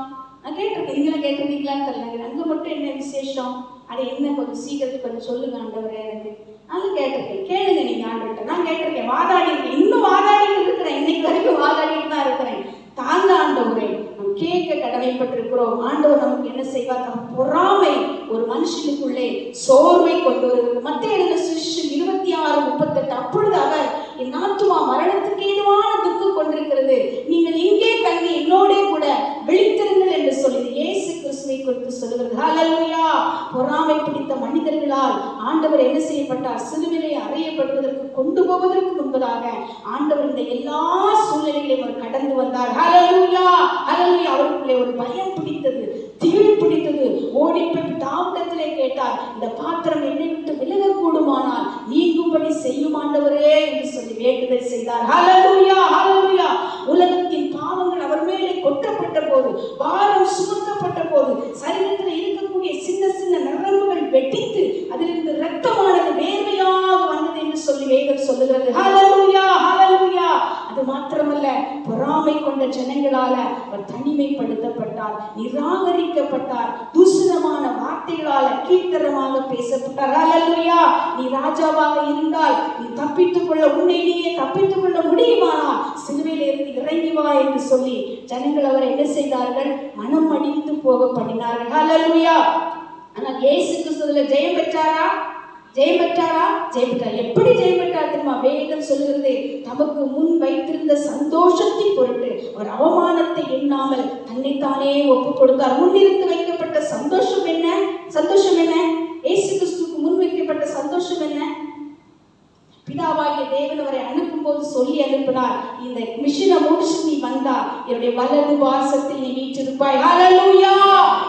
நான் கேட்டிருக்கேன், நீங்களும் கேட்டிருக்கீங்களான்னு தெரியல. அங்கே மட்டும் என்ன விசேஷம்? அது என்ன, கொஞ்சம் சீக்கிரத்துக்கு கொஞ்சம் சொல்லுங்க ஆண்டவரே எனக்கு. நான் கேட்டிருக்கேன். கேளுங்க நீங்க ஆண்டுகிட்ட. நான் கேட்டிருக்கேன், வாதாடி இருக்கேன், இன்னும் வாதாடிட்டு இருக்கிறேன், இன்னைக்கு வரைக்கும் வாதாடிட்டு தான் இருக்கிறேன். தாங்க ஆண்டவரே, நாம் கேட்க கடமைப்பட்டிருக்கிறோம். ஆண்டவர் நமக்கு என்ன செய்வார்? பொறாமை ஒரு மனுஷனுக்குள்ளே சோர்வை கொண்டு வருகிறது. மத்தேயு 26:38. அப்பொழுது அவர் என் ஆத்துமா மரணத்துக்கு ஏதுவான துக்கம் கொண்டிருக்கிறது, நீங்கள் இங்கே தங்கி என்னோட கூட விழித்திருங்கள் என்று சொல்லி இயேசு கிறிஸ்துவை குறித்து சொல்லுகிறது. ஹல்லேலூயா. பொறாமை பிடித்த மனிதர்களால் ஆண்டவர் என்ன செய்யப்பட்டார்? சிலுவையிலே அறையப்படுவதற்கு கொண்டு போவதற்கு முன்பதாக ஆண்டவர் இந்த எல்லா சூழ்நிலைகளையும் அவர் கடந்து வந்தார். ஹல்லேலூயா, ஹல்லேலூயா. அவருக்குள்ளே ஒரு பயம் பிடித்தது, திகில் பிடித்தது. ஓடி போய் தாவிடத்திலே கேட்டார், இந்த பாத்திரம் என்னை விட்டு விலகக்கூடுமானால் நீங்கும்படி செய்யும் ஆண்டவரே என்று சொல்லி வேண்டுதல் செய்தார். ஹல்லேலூயா, ஹல்லேலூயா. உலகத்தின் பாவங்கள் அவர் மேலே கொட்டப்பட்ட போது, பாரம் சுமத்தப்பட்ட போது, சரீரத்தில் இருக்கக்கூடிய சின்ன சின்ன நரம்புகள் வெட்டித்து அதிலிருந்து இரத்தமானது வேர்வையாக வந்தது என்று சொல்லி வேதம் சொல்லுகிறது. ஹல்லேலூயா, ஹல்லேலூயா. அது மாத்திரமல்ல, பொறாமை கொண்ட ஜனங்களால அவர் தனிமைப்படுத்தப்பட்டார், நிராகரிக்கப்பட்டார், தூசணமான வார்த்தைகளால கீழ்த்தரமாக பேசப்பட்டார். ஹல்லேலூயா. நீ ராஜாவாக இருந்தால் நீ தப்பித்துக் கொள்ள, உன்னை நீயே தப்பித்துக் கொள்ள முடியுமானால் சிலுவையில் இருந்து இறங்கி வா என்று சொல்லி ஜனங்கள் அவர் என்ன செய்தார்கள்? மனம் அடித்து போக பண்ணினார்கள். ஹல்லேலூயா. ஆனால் இயேசு கிறிஸ்துவிலே ஜெயம் பெற்றாரா? ஜெயம் பெற்றாரா? ஜெயம் பெற்றார். எப்படி ஜெயம் பெற்றார் தெரியுமா? வேதம் சொல்லுகிறது, தமக்கு முன் வைத்திருந்த சந்தோஷத்தின் பொருட்டு ஒரு அவமானத்தை எண்ணாமல் தன்னைத்தானே ஒப்புக் கொடுத்தார். முன்னிருந்து வைக்கப்பட்ட சந்தோஷம் என்ன? சந்தோஷம் என்ன? இயேசு கிறிஸ்துவுக்கு முன் வைக்கப்பட்ட சந்தோஷம் என்ன? பிதாவாகிய தேவன் அவரை அனுப்பும் போது சொல்லி அனுப்பினார், இந்த மிஷனை முடிச்சு நீ வந்தா என்னுடைய வலது வாசத்தில் நீ வீற்றிருப்பாய். ஹல்லேலூயா.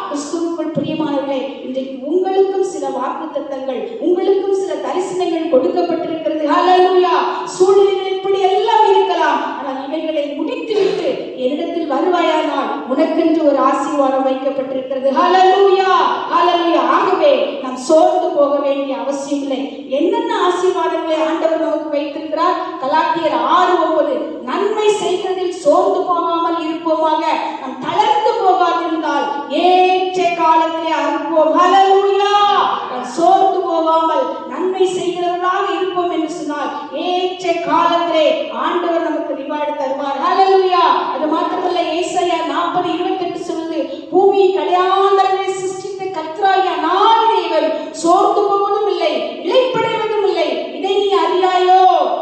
கிறிஸ்துவுக்குள் பிரியமானவர்களே, இன்றைக்கு உங்களுக்கும் சில வாக்குத்தத்தங்கள், உங்களுக்கும் சில தரிசனங்கள் கொடுக்கப்பட்டிருக்கிறது. ஹல்லேலூயா. சூழ்நிலைகள் இப்படி எல்லாம் இருக்கலாம், ஆனால் இவைகளை முடித்துவிட்டு என்னிடத்தில் வருவாயானால் உனக்கென்று ஒரு ஆசீர்வாதம் வைக்கப்பட்டிருக்கிறது. ஹல்லேலூயா, ஹல்லேலூயா. ஆகவே நாம் சோர்ந்து போக வேண்டிய அவசியம் இல்லை. என்னென்ன ஆசீர்வாதங்களை ஆண்டவர் நமக்கு வைத்திருக்கிறார்? கலாத்தியர் 6:9, நன்மை செய்வதில் சோர்ந்து போகாமல் இருப்போமாக, நாம் தளர்ந்து போகாதிருந்தால் ஏற்ற காலத்திலே அறுப்போம். ஹல்லேலூயா. சோர்ந்து போகாமல் நன்மை செய்கிறவர்களாக இருப்போம் என்று சொன்னால் ஏற்ற காலத்திலே ஆண்டவர் நமக்கு ரிவார்டு தருவார். ஹல்லேலூயா. அது மாத்திரமல்ல, ஏசாயா 40:28 சொல்லுது, பூமியின் கடையாந்தரங்களை சிருஷ்டித்த கர்த்தராகிய நான் தேவன் சோர்ந்து போவதும் இல்லை, இளைப்படைவதும் இல்லை. இதை நீ அறியாயோ?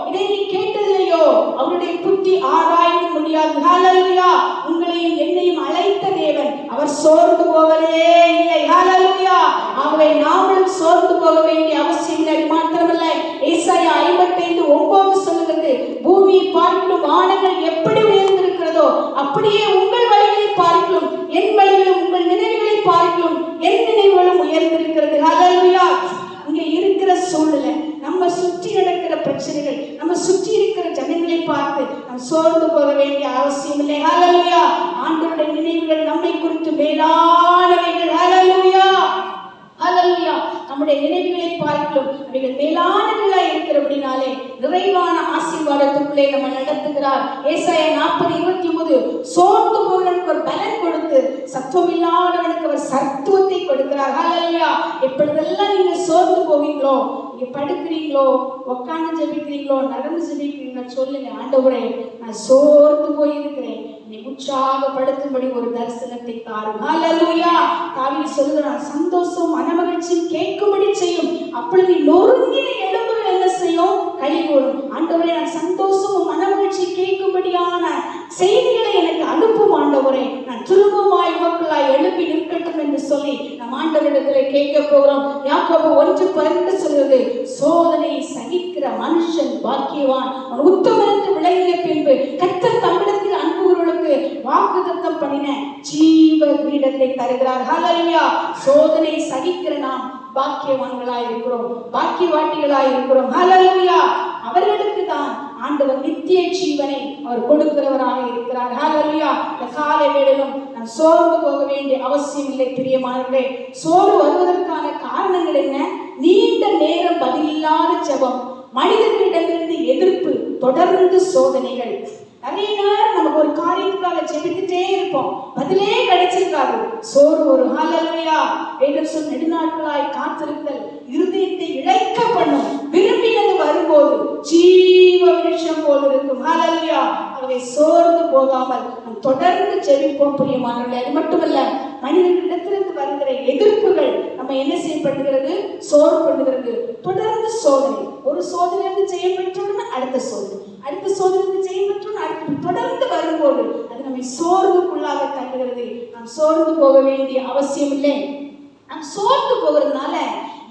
இதை நீ கேட்டதில்லையோ? அவருடைய புத்தி ஆராய்ந்து முடியாது. ஹல்லேலூயா. உங்களையும் என்னையும் அழைத்த தேவன் அவர் சோர்ந்து போவதே இல்லை. ஹல்லேலூயா. ஆகவே நாமளும் சோர்ந்து போக வேண்டிய அவசியம் இல்லை. மாத்திரமல்ல, ஏசாயா 55:9 சொல்லுகிறது, பூமியை பார்க்கிலும் வானங்கள் எப்படி உயர்ந்திருக்கிறதோ அப்படியே உங்கள் வழிகளை பார்க்கிலும் என் வழிகளும் உங்கள் நினைவுகளை பார்க்கிலும் என் நினைவுகளும் உயர்ந்திருக்கிறது. ஹல்லேலூயா. இங்க இருக்கிற சூழ்நிலை, நம்ம சுற்றி நடக்கிற பிரச்சனைகள், நம்ம சுற்றி இருக்கிற ஜனங்களை பார்த்து நாம் சோர்ந்து போக வேண்டிய அவசியம் இல்லை. ஹல்லேலூயா. ஆண்டவருடைய நினைவுகள் நம்மை குறித்து மேலானவைகள். ஹல்லேலூயா, ஹல்லேலூயா. நம்முடைய நினைவுகளை பார்க்கலாம் அவைகள் மேலானவைகளாய் இருக்கிறபடினாலே நிறைவான ஆசீர்வாதத்துக்குள்ளே நம்ம நடத்துகிறார். ஏசாயா 40:29, சோர்ந்து போகிறவனுக்கு ஒரு பலன் கொடுத்து சத்துவம் இல்லாதவனுக்கு அவர் சத்துவத்தை கொடுக்கிறார். ஹல்லேலூயா. எப்பொழுதெல்லாம் நீங்க சோர்ந்து போவீங்களோ, நீங்க படுக்கிறீங்களோ, உட்கார்ந்து ஜெபிக்கிறீங்களோ, நடந்து ஜெபிக்கிறீங்களோ, சொல்லுங்க, ஆண்டவரே நான் சோர்ந்து போயிருக்கிறேன், நீ உற்சாகப்படுத்தும்படி ஒரு தரிசனத்தை தாரும். ஹல்லேலூயா. தாவீது சொல்லுகிறான், சந்தோஷம் மனமகிழ்ச்சி கேட்கும்படி செய்யும், அப்பொழுது நொறுங்கின எலும்புகள் என்ன செய்யும்? கைகூடும். ஆண்டவரே நான் சந்தோஷமும் மனமகிழ்ச்சி கேட்கும்படியான செய்திகளை எனக்கு அனுப்பும் ஆண்டவரே, நான் திரும்பமாய் உமக்குள்ளாய் எழுப்பி நிற்கட்டும் என்று சொல்லி நம் ஆண்டவரிடத்தில் கேட்க போகிறோம். யாக்கோபு 1:12 சொல்கிறது, சோதனை சகிக்கிற மனுஷன் பாக்கியவான், அவன் உத்தமன் என்று விளங்கிய பின்பு கர்த்தர் தம்மிடத்தில் அன்புகிறவர்களுக்கு வாக்குத்தத்தம் பண்ணின ஜீவ கிரீடத்தை தருகிறார். ஹல்லேலூயா. சோதனை சகிக்கிற நாம் பாக்கியவான்களாய் இருக்கிறோம், பாக்கியவாட்டிகளாய் இருக்கிறோம். ஹல்லேலூயா. அவர்களுக்கு தான் ஆண்டவர் நித்திய ஜீவனை அவர் கொடுக்கிறவராக இருக்கிறார். ஹல்லேலூயா. இந்த காலை வேளையிலும் நாம் சோர்ந்து போக வேண்டிய அவசியம் இல்லை. பிரியமானவர்களே, சோர்வு வருவதற்கான காரணங்கள் என்ன? நீண்ட நேரம் பதிலில்லாத ஜெபம், மனிதர்களிடமிருந்து எதிர்ப்பு, தொடர்ந்து சோதனைகள். நிறைய நேரம் நமக்கு ஒரு காரியத்துக்காக ஜெபித்துட்டே இருப்போம், பதிலே கிடைச்சிருக்காது, சோறு வரும். ஹல்லேலூயா. வேதம் சொல், நெடுநாட்களாய் காத்திருத்தல் இருதயத்தை இழைக்க பண்ணும், விரும்பினது வரும்போது ஜீவ விருட்சம் போல் இருக்கும். ஹல்லேலூயா. ஆகவே சோர்ந்து போகாமல் நாம் தொடர்ந்து ஜெபிப்போம். பிரியமானவர்களே, அது மட்டுமல்ல, மனிதர்களிடத்திலிருந்து வருகிற எதிர்ப்புகள் நம்ம என்ன செய்யப்படுகிறது? சோர்வு பண்ணுகிறது. தொடர்ந்து சோதனை, ஒரு சோதனையிலிருந்து ஜெயம் பெற்றவுடனே அடுத்த சோதனை, நாம் சோர்ந்து போக வேண்டிய அவசியம் இல்லை. நாம் சோர்ந்து போகிறதுனால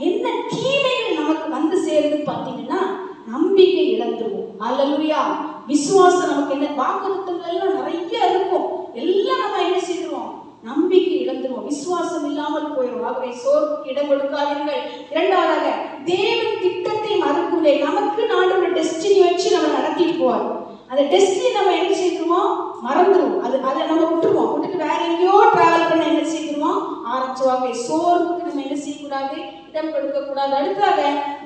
என்ன தீமைகள் நமக்கு வந்து சேருதுன்னு பார்த்தீங்கன்னா, நம்பிக்கை இழந்துருவோம். அல்லேலூயா. விசுவாசம் நமக்கு என்ன வாக்குத்தத்தங்கள் எல்லாம் நிறைய இருக்கும், எல்லாம் நம்ம என்ன செய்துருவோம், நம்பிக்கை இழந்துருவோம், விசுவாசம் இல்லாமல் போயிடும். ஆகவே சோர்வுக்கு இடம் கொடுக்காதீர்கள். இரண்டாவதாக, தேவன் திட்டத்தை மறுக்கவில்லை. நமக்கு ஆண்டவர் டெஸ்டினி வச்சு நம்ம நடத்திட்டு போவார். அந்த டெஸ்டினி நம்ம என்ன செய்துருவோம், மறந்துடுவோம். அதை நம்ம விட்டுருவோம். விட்டுட்டு வேற எங்கேயோ டிராவல் பண்ண என்ன செய்துருவோம் ஆரம்பிச்சுவாங்க. சோர்வுக்கு நம்ம என்ன செய்யக்கூடாது, இடம் கொடுக்க கூடாது. அடுத்ததாக,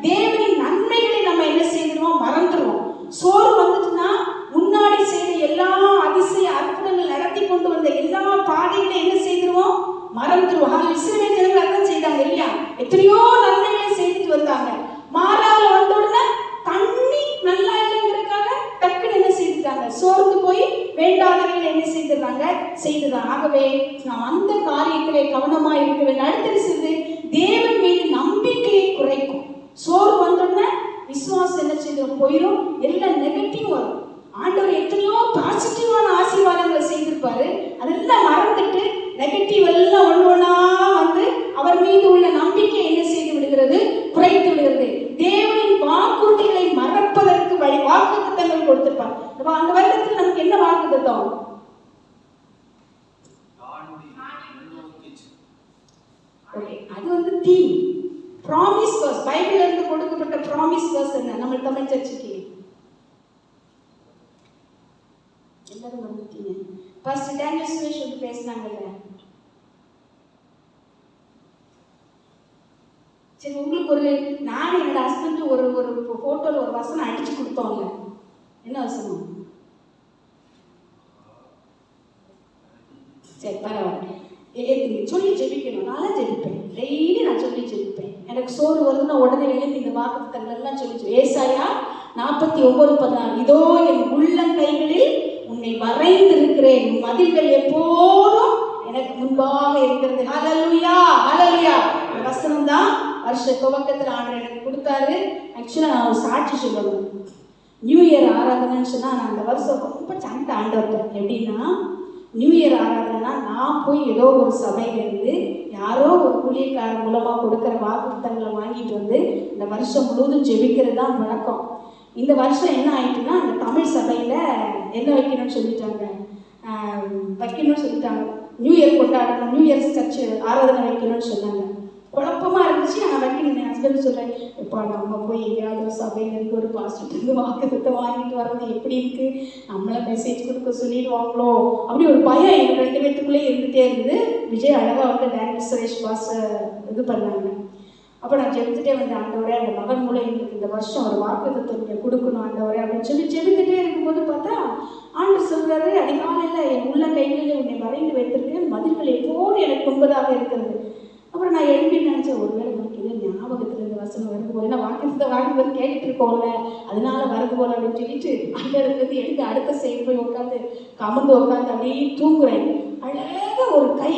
தேவனின் நன்மைகளை நம்ம என்ன செய்துருவோம், மறந்துடுவோம். சோர்வு வந்துச்சுன்னா முன்னாடி செய்த எல்லா அதிசய அற்புதங்கள் நடத்தி கொண்டு வந்த எல்லா பாதைகளை என்ன செய்துருவோம், மறந்துடுவோம். இஸ்ரவேல் ஜனங்கள் அதான் செய்தாங்க இல்லையா, எத்தனையோ நன்மைகளை செய்துட்டு வந்தாங்க. மாறாக வந்த உடனே தண்ணி நல்லா இல்லைங்கிறதுக்காக டக்குன்னு என்ன செய்துட்டாங்க, சோர்ந்து போய் வேண்டாதவர்கள் என்ன செய்துறாங்க, செய்துதான். ஆகவே நாம் அந்த காரியத்திலே கவனமா இருக்க வேண்டும். அடுத்தது, தேவன் மீது நம்பிக்கையை குறைக்கும். சோர்வு வந்தோடனே விசுவாசம் என்ன செய்து போயிடும், எல்லாம் நெகட்டிவ் வரும். ஆண்டவர் எத்தனையோ பாசிட்டிவான ஆசீர்வாதங்களை செய்திருப்பாரு, அதெல்லாம் மறந்துட்டு நெகட்டிவ் எல்லாம் ஒன்று ஒன்றா வந்து அவர் மீது உள்ள நம்பிக்கை என்ன செய்து விடுகிறது, குறைத்து விடுகிறது. தேவனின் வாக்குறுதிகளை மறப்பதற்கு வழி வாக்குத்தத்தங்கள் கொடுத்திருப்பார். அந்த வருடத்தில் நமக்கு என்ன வாக்குத்தத்தம், அது வந்து தீம் ப்ராமிஸ் வர்ஸ். பைபிள்ல இருந்து கொடுக்கப்பட்ட ப்ராமிஸ் வர்ஸ் என்ன, நம்ம தமிழ் சர்ச்சுக்கு எல்லாரும் வந்துட்டீங்க. ஃபர்ஸ்ட் டேனியல் சுரேஷ் வந்து பேசினாங்கல்ல, சரி உங்களுக்கு ஒரு, நான் என்னோட ஹஸ்பண்ட் ஒரு போட்டோல ஒரு வசனம் அடிச்சு கொடுத்தோம்ல, என்ன வசனம், சரி பரவாயில்ல, சொல்லி ஜெபிக்கணும். நான் ஜெபிப்பேன், டெய்லி நான் சொல்லி ஜெபிப்பேன். எனக்கு சோறு வருதுன்னா உடனே எழுதி இந்த வாக்குத்தத்தங்கள் எல்லாம் சொல்லி, ஏசாயா 49:14, இதோ என் உள்ளங்கைகளில் உன்னை வரைந்திருக்கிறேன், மதில்கள் எப்போதும் எனக்கு முன்பாக இருக்கிறது. ஹல்லேலூயா, ஹல்லேலூயா. இந்த வசனம் தான் வருஷ துவக்கத்தில் ஆண்டவர் எனக்கு கொடுத்தாரு. ஆக்சுவலா நான் ஒரு சாட்சி சொல்லணும். நியூ இயர் ஆராதனைன்னு சொன்னா, நான் அந்த வருஷம் ரொம்ப சண்டை ஆண்டவர். எப்படின்னா, நியூ இயர் ஆராதனைனா நான் போய் ஏதோ ஒரு சபையிலிருந்து யாரோ ஒரு ஊழியக்காரர் மூலமாக கொடுக்குற வாக்குத்தங்களை வாங்கிட்டு வந்து இந்த வருஷம் முழுவதும் ஜெபிக்கிறது தான் வழக்கம். இந்த வருஷம் என்ன ஆயிட்டுன்னா, அந்த தமிழ் சபையில் என்ன வைக்கணும்னு சொல்லிட்டாங்க, நியூ இயர் கொண்டாடணும், நியூ இயர் சர்ச்சு ஆராதனை வைக்கணும்னு சொன்னாங்க. குழப்பமா இருந்துச்சு. நான் வைக்கணும், என் ஹஸ்பண்ட் சொல்றேன், எப்பா நம்ம போய் எங்கேயாவது ஒரு சபையிலேருந்து ஒரு பாஸ்டர்லேருந்து வாக்குத்தத்தை வாங்கிட்டு வர்றது எப்படி இருக்கு, நம்மள மெசேஜ் கொடுக்க சொல்லிடுவாங்களோ அப்படி ஒரு பயம் எங்கள் 2 பேத்துக்குள்ளே இருந்துகிட்டே இருந்து. விஜய் அழகாக வந்து டேனியல் சுரேஷ் பாஸ்டர் இது பண்ணாங்க. அப்போ நான் ஜெபித்துட்டே வந்தேன், ஆண்டவரே அந்த மகன் மூலம் எங்களுக்கு இந்த வருஷம் ஒரு வாக்குத்தத்தை நீங்கள் கொடுக்கணும் ஆண்டவரே அப்படின்னு சொல்லி ஜெபித்துட்டே இருக்கும்போது பார்த்தா ஆண்டவர் சொல்றாரு, அதிகாலையில் என் உள்ள கைகளில் உன்னை வரைந்து வைத்திருக்கேன், மதில்கள் எப்போது எனக்கு முன்பதாக இருக்கிறது. அப்புறம் நான் எழுப்பி நினைச்சேன், ஒருவேளை நமக்கு இது ஞாபகத்தில் இந்த வசனம் வருது போல, ஏன்னா வாக்குத்தத்தை கேட்டுட்டு இருக்கோம்ல, அதனால வருது போல அப்படின்னு சொல்லிட்டு அந்த இடத்துல எடுத்து அடுத்த சைடு போய் உட்காந்து கமந்து உட்காந்து அப்படியே தூங்குறேன். அழகாக ஒரு கை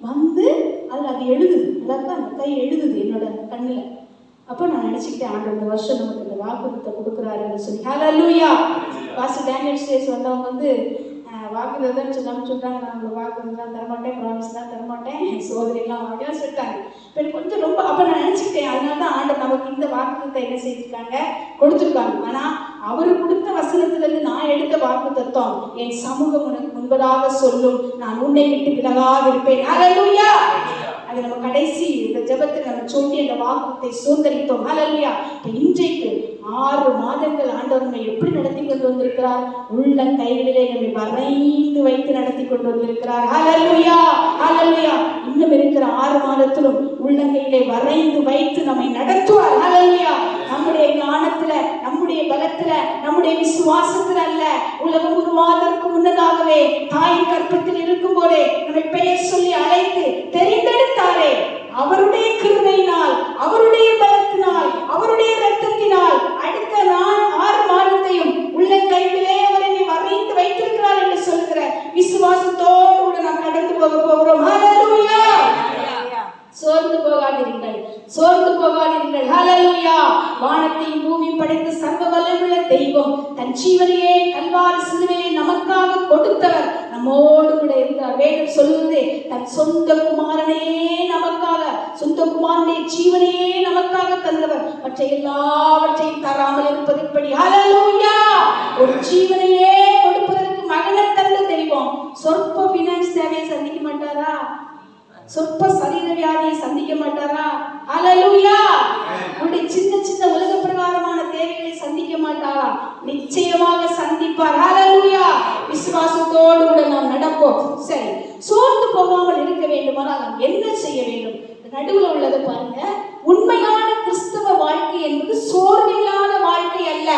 வந்து அதில் அது எழுதுது, அதாவது அந்த கை எழுதுது என்னோட கண்ணில். அப்போ நான் நினச்சிக்கிட்டேன், ஆண்டவர் இந்த வருஷம் நமக்கு இந்த வாக்குத்தத்தை கொடுக்குறாருன்னு சொல்லி. ஹல்லேலூயா. பாஸ்டர் டேனியல் சுரேஷ் வந்தவங்க வந்து வாக்குதான் சொல்லாமல் சொல்லிட்டாங்க, நான் உங்களுக்கு வாக்குதான் தரமாட்டேன், ப்ராமிஸ் தான் தரமாட்டேன், சோதனைலாம் அப்படின்னு சொல்லிட்டாங்க. இப்போ கொஞ்சம் ரொம்ப அப்போ நான் நினச்சிக்கிட்டேன், அதனால தான் ஆண்டவர் நமக்கு இந்த வாக்குத்தத்தை என்ன செய்திருக்காங்க, கொடுத்துருக்காங்க. ஆனால் அவர் கொடுத்த வசனத்திலிருந்து நான் எடுத்த வாக்குத்தத்தம், என் சமூகம் உனக்கு முன்பதாக சொல்லும், நான் உன்னை விட்டு விலகாதிருப்பேன். ஹல்லேலூயா. அது நம்ம கடைசி இந்த ஜெபத்தில் நம்ம சொல்லி அந்த வாக்குத்தை சுதந்திரித்தோம். ஹல்லேலூயா. இப்போ இன்றைக்கு 6 மாதங்கள் ஆண்டவர் நம்மை எப்படி நடத்தி கொண்டு வந்திருக்கிறார், உள்ள கைகளிலே நம்மை வரைந்து வைத்து நடத்தி கொண்டு வந்திருக்கிறார். ஹல்லேலூயா, ஹல்லேலூயா. இன்னும் இருக்கிற 6 மாதத்திலும் உள்ளங்கையிலே வரைந்து வைத்து நம்மை நடத்துவார். ஹல்லேலூயா. நம்முடைய ஞானத்துல, நம்முடைய பலத்துல, நம்முடைய விசுவாசத்துல அல்ல, உலகம் உருவாவதற்கு முன்னதாகவே தாயின் கற்பத்தில் இருக்கும் போதே நம்மை பெயர் சொல்லி அழைத்து தெரிந்தெடுத்தாரே, அவருடைய கிருபையினால், அவருடைய பலத்தினால், அவருடைய இரத்தத்தினால் அடுத்த 6 மாதத்தையும் உள்ள கையிலே அவர் என்னை வரைந்து வைத்திருக்கிறார் என்று சொல்லுகிற விசுவாசத்தோடு கூட நாம் கடந்து போக போகிறோம். ஹல்லேலூயா. சோர்ந்து போகாதீர்கள், சோர்ந்து போகாதீர்கள். ஹல்லேலூயா. வானத்தையும் பூமி படைத்த சர்வ வல்லமையுள்ள தெய்வம் தன் ஜீவனையே கல்வாரி சிலுவையிலே நமக்காக கொடுத்தவர், நம் நம்மோடு கூட இருக்கிறார். வேதம் சொல்லுதே, தன் சொந்த குமாரனையே நமக்காக, சொந்த குமாரனுடைய ஜீவனையே நமக்காக தந்தவர், மற்ற எல்லாவற்றையும் தராமல் இருப்பது எப்படி? ஹல்லேலூயா! ஒரு ஜீவனையே கொடுப்பதற்கு மகனை தந்த தெய்வம் சொற்ப பினான்ஸ் தேவையை சந்திக்க மாட்டாரா? சொற்ப சரீர வியாதியை சந்திக்க மாட்டாரா? ஹல்லேலூயா! உங்களுடைய சின்ன சின்ன உலக பிரகாரமான தேவைகளை சந்திக்க மாட்டாரா? நிச்சயமாக சந்திப்பார். ஹல்லேலூயா! விசுவாசத்தோடு கூட நாம் நடப்போம். சரி, சோர்ந்து போகாமல் இருக்க வேண்டுமானால் நாம் என்ன செய்ய வேண்டும்? நடுவில் உள்ளது பாருங்க. உண்மையான கிறிஸ்தவ வாழ்க்கை என்பது சோர்வில்லாத வாழ்க்கை அல்ல.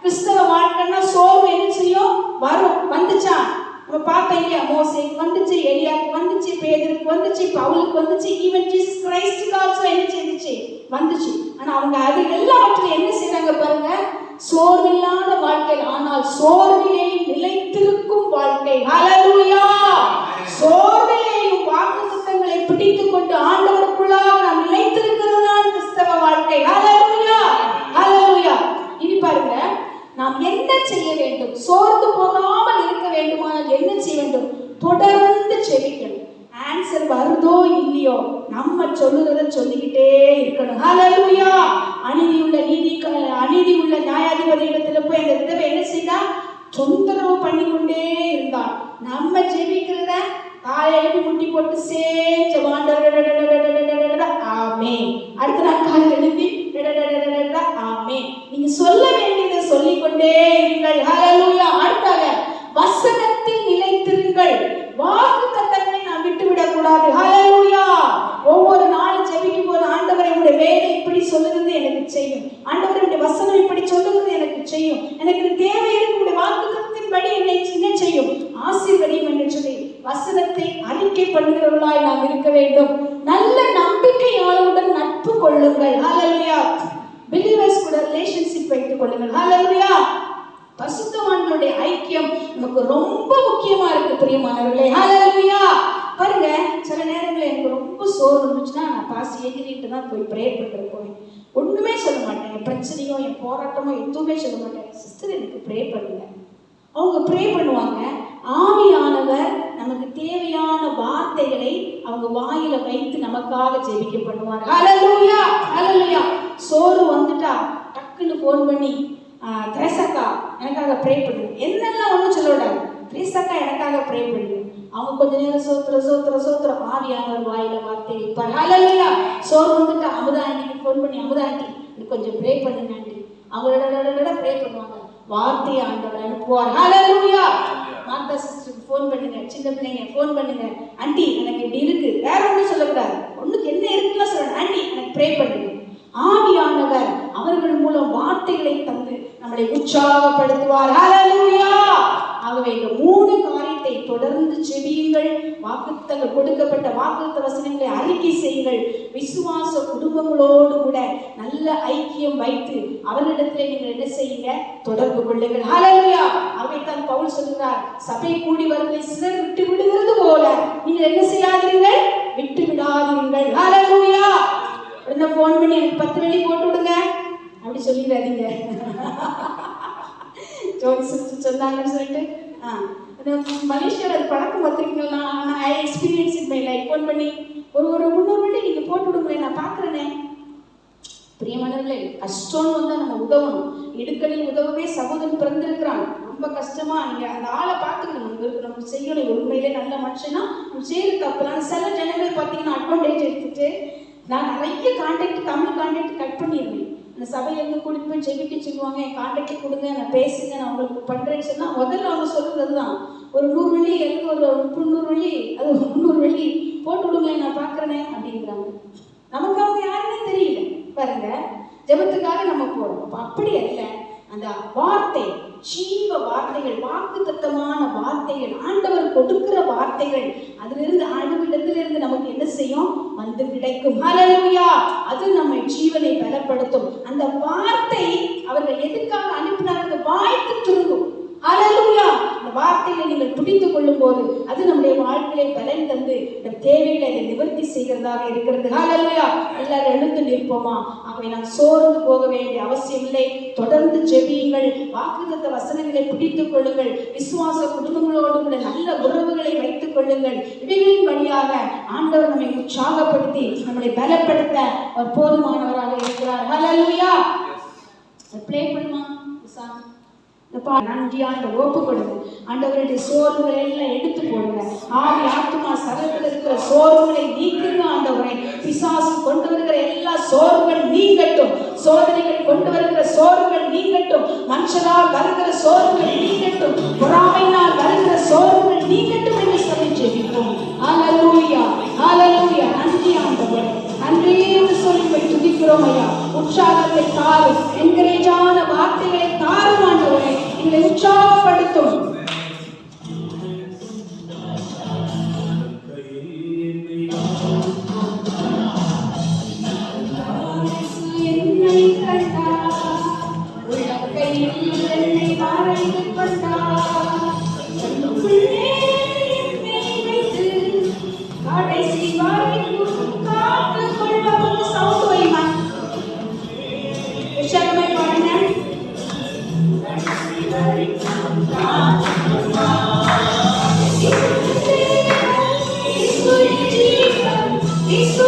கிறிஸ்தவ வாழ்க்கைன்னா சோர்வு என்ன செய்யும்? வரும். வந்துச்சா? நம்ம பார்த்தோம் இல்லையா? மோசேக்கு வந்துச்சு, எலியாவுக்கு வந்துச்சு, பேதுருக்கு வந்துச்சு, பவுலுக்கு வந்துச்சு, ஈவன் ஜீசஸ் கிரைஸ்டுக்கு ஆல்சோ என்ன செய்துச்சு? வந்துச்சு. ஆனா அவங்க அது எல்லாவற்றிலும் என்ன செய்றாங்க பாருங்க, சோர்வில்லாத வாழ்க்கை, ஆனால் சோர்விலே நிலைத்திருக்கும் வாழ்க்கை. ஹல்லேலூயா! சோர்விலேயும் வாக்குத்தத்தங்களை பிடித்துக் கொண்டு ஆண்டவருக்குள்ளாக நாம் நிலைத்திருக்கிறது தான் கிறிஸ்தவ வாழ்க்கை. ஹல்லேலூயா! ஹல்லேலூயா! இனி பாருங்க, நாம் என்ன செய்ய வேண்டும்? சோர்ந்து போகாமல் இருக்க வேண்டுமானால் என்ன செய்ய வேண்டும்? தொடர்ந்து செபிக்கணும். ஆன்சர் வருதோ இல்லையோ நம்ம சொல்லுறத சொல்லிக்கிட்டே இருக்கணும். ஹல்லேலூயா! அநீதி உள்ள நியாயாதிபதி இடத்துல போய் அந்த விதவை என்ன செய்தா? தொந்தரவு பண்ணிக்கொண்டே இருந்தாள். நம்ம ஜெபிக்கிறத காலையில முட்டி போட்டு ஆமே, அடுத்த நாள் காலையில் எழுப்பி ஆமே. நீங்க சொல்ல வேண்டியதை சொல்லிக்கொண்டே இருங்கள். ஹல்லேலூயா! அடுத்தாக வசனத்தில் நிலைத்திருங்கள். வாக்கு தத்தங்களை நாம் விட்டுவிடக் கூடாது. ஹல்லேலூயா! ஒவ்வொரு நாளும் ஜெபிக்கும் போது ஆண்டவரே உடைய வேலை இப்படி சொல்லுகிறது எனக்கு செய்யும், ஆண்டவரே உடைய வசனம் இப்படி சொல்லுகிறது எனக்கு செய்யும், எனக்கு தேவை இருக்கு, உடைய வாக்கு தத்தத்தின்படி என்னை என்ன செய்யும்? ஆசீர்வதியும் என்று சொல்லி வசனத்தை அறிக்கை பண்ணுகிறவர்களாய் நாம் இருக்க வேண்டும். நல்ல நம்பிக்கையாளருடன் நட்பு கொள்ளுங்கள். ஹல்லேலூயா! பிலீவர்ஸ் கூட ரிலேஷன்ஷிப் வைத்துக் கொள்ளுங்கள். ஹல்லேலூயா! பரிசுத்தவான்களுடைய ஐக்கியம் நமக்கு ரொம்ப முக்கியமா இருக்கு பிரியமானவர்களே. ஹல்லேலூயா! பாருங்க, சில நேரங்களில் எனக்கு ரொம்ப சோறு இருந்துச்சுன்னா நான் பாசி எகிரிட்டு தான் போய் ப்ரேயர் பண்ணுறது போவேன். ஒன்றுமே சொல்ல மாட்டேன். என் பிரச்சனையோ என் போராட்டமோ எதுவுமே சொல்ல மாட்டேன். சிஸ்டர் எனக்கு ப்ரே பண்ணுங்க. அவங்க ப்ரே பண்ணுவாங்க. ஆவியானவர் நமக்கு தேவையான வார்த்தைகளை அவங்க வாயில வைத்து நமக்காக ஜெபிக்க பண்ணுவார். ஹல்லேலூயா! ஹல்லேலூயா! சோறு வந்துட்டா டக்குன்னு ஃபோன் பண்ணி திரேசாக்கா எனக்காக ப்ரே பண்ணுங்க, என்னெல்லாம் ஒன்றும் சொல்ல விடாது, திரேசாக்கா எனக்காக ப்ரே பண்ணுங்க. அவங்க கொஞ்ச நேரம் சோத்திர ஆவியானவர் வாயில வார்த்தை வைப்பார். ஹல்லேலூயா! சோறு வந்துட்டா அமுதா ஆண்டிக்கு ஃபோன் பண்ணி, அமுதா ஆண்டி கொஞ்சம் ப்ரே பண்ணுங்க ஆண்டி, அவங்களோட ப்ரே பண்ணுவாங்க. வார்த்தையை ஆண்டவர் அனுப்புவார். ஹல்லேலூயா! மாதா சிஸ்டருக்கு ஃபோன் பண்ணுங்க, சின்ன பிள்ளைங்க ஃபோன் பண்ணுங்க, ஆண்டி எனக்கு இப்படி இருக்கு, வேற ஒன்றும் சொல்லக்கூடாது, ஒன்றுக்கு என்ன இருக்குன்னு சொல்லணும், ஆண்டி எனக்கு ப்ரே பண்ணுங்க. ஆவியானவர் அவர்கள் மூலம் வார்த்தைகளை தந்து நம்மளை உற்சாகப்படுத்துவார். ஹல்லேலூயா! ஆகவே இந்த 3 காரியத்தை தொடர்ந்து செபியுங்கள். வாக்குத்தங்கள் கொடுக்கப்பட்ட வாக்குத்த வசனங்களை அறிக்கை செய்யுங்கள். விசுவாச குடும்பங்களோடு கூட நல்ல ஐக்கியம் வைத்து அவர்களிடத்தில் நீங்கள் என்ன செய்யுங்க? தொடர்பு கொள்ளுங்கள். ஹல்லேலூயா! ஆகவே தான் பவுல் சொல்கிறார், சபை கூடி வருவதை சிலர் விட்டு விடுகிறது போல நீங்கள் என்ன செய்யாதீர்கள்? விட்டு விடாதீர்கள். ஹல்லேலூயா! உடனே ஃபோன் பண்ணி எனக்கு 10 வெள்ளி போட்டு விடுங்க அப்படி சொல்லிடாதீங்க. ஜோடி சிஸ்டர் சொன்னாங்கன்னு சொல்லிட்டு மலேசியாவில் அது பழக்கம் பார்த்துருக்கீங்களா? நான் I experience in my life. Phone பண்ணி ஒரு 300 வெள்ளி நீங்கள் போட்டு விடுங்களேன், நான் பார்க்குறேனே. பிரியமானவர்களே, கஷ்டம்னு வந்தால் நம்ம உதவணும். இடுக்கணில் உதவவே சகோதரன் பிறந்திருக்கிறான். ரொம்ப கஷ்டமா நீங்கள் அந்த ஆளை பார்த்துக்கணும். நம்ம செய்யணும். உண்மையிலே நல்ல மனுஷனா நம்ம செய்யறது தப்புலாம். சில ஜனங்கள் பார்த்தீங்கன்னா அட்வான்டேஜ் எடுத்துட்டு நான் நிறைய கான்டாக்ட், தமிழ் கான்டாக்ட் கட் பண்ணிடுவேன். அந்த சபையிலேருந்து கூட்டிட்டு போய் ஜெபிக்க சொல்லுவாங்க, என் கான்டாக்ட் கொடுங்க, நான் பேசுங்க, நான் உங்களுக்கு பண்ணுறேன்னு சொன்னால் முதல்ல அவங்க சொல்கிறது தான், ஒரு 100 வெள்ளி எனக்கு ஒரு 300 வெள்ளி, அது 300 வெள்ளி போட்டு விடுங்களேன், நான் பார்க்குறேனே அப்படிங்கிறாங்க. நமக்கு அவங்க யாருன்னே தெரியல. பாருங்க, ஜெபத்துக்காக நம்ம போகிறோம். அப்போ அப்படி அல்ல. அந்த வார்த்தை, ஜீவ வார்த்தைகள், வாக்குத்தத்தமான வார்த்தைகள், ஆண்டவர் கொடுக்கிற வார்த்தைகள், அதிலிருந்து ஆண்டவரிடத்திலிருந்து நமக்கு என்ன செய்யும்? வந்து கிடைக்கும். ஹல்லேலூயா! அது நம்ம ஜீவனை பலப்படுத்தும். அந்த வார்த்தை அவர்கள் எதுக்காக அனுப்பினார்கள்? வாழ்த்து திரும்பும். ஹல்லேலூயா! அந்த வார்த்தைகளை நீங்கள் பிடித்துக் கொள்ளும் போது அது நம்முடைய வாழ்க்கை வாழ்விலே பலன் தந்து நம் தேவைகளை அதை நிவர்த்தி செய்கிறதாக இருக்கிறது. ஹல்லேலூயா. எல்லாரும் எழுந்து நிற்போமா. ஆகவே நாம் சோர்ந்து போக வேண்டிய அவசியம் இல்லை. தொடர்ந்து ஜெபியுங்கள். வாக்குத்தத்த வசனங்களை பிடித்துக் கொள்ளுங்கள். விசுவாச குடும்பங்களோடு உள்ள நல்ல உறவுகளை வைத்துக் கொள்ளுங்கள். இவைகளின் வழியாக ஆண்டவர் நம்மை உற்சாகப்படுத்தி நம்மளை பலப்படுத்த அவர் போதுமானவராக இருக்கிறார். ஹல்லேலூயா. ப்ளே பண்ணுமா நன்றியான ஒப்பு கொடுங்க. ஆண்டவருடைய சோர்வுகளை எல்லாம் எடுத்து போடுங்க. ஆவி ஆத்துமா சரத்தில் இருக்கிற சோர்வுகளை நீக்குங்க. ஆண்டவரை பிசாசு கொண்டு வருகிற எல்லா சோர்வுகள் நீங்கட்டும். சோதனைகள் கொண்டு வருகிற சோர்வுகள் நீங்கட்டும். மனுஷனால் வருகிற சோர்வுகள் நீங்கட்டும். பொறாமையினால் வருகிற சோர்வுகள் நீங்கட்டும் என்று சொல்லி ஜெபிப்போம். ஹல்லேலூயா. ஹல்லேலூயா. நன்றி ஆண்டவரே, நன்றி என்று சொல்லி துதிக்கிறோம் ஐயா. உற்சாகத்தை தாரும், என்கரேஜான வார்த்தைகளை தாரும் ஆண்டவரே. எங்களை உற்சாகப்படுத்தும். என்னை கண்டார், உள்ளங்கையில் என்னை மறைத்துக் கொண்டார். கடைசி வரைக்கும் காத்துக் கொள்ளும். சவுண்ட் வைமா உற்சாகமாய் பாடுங்க. Isu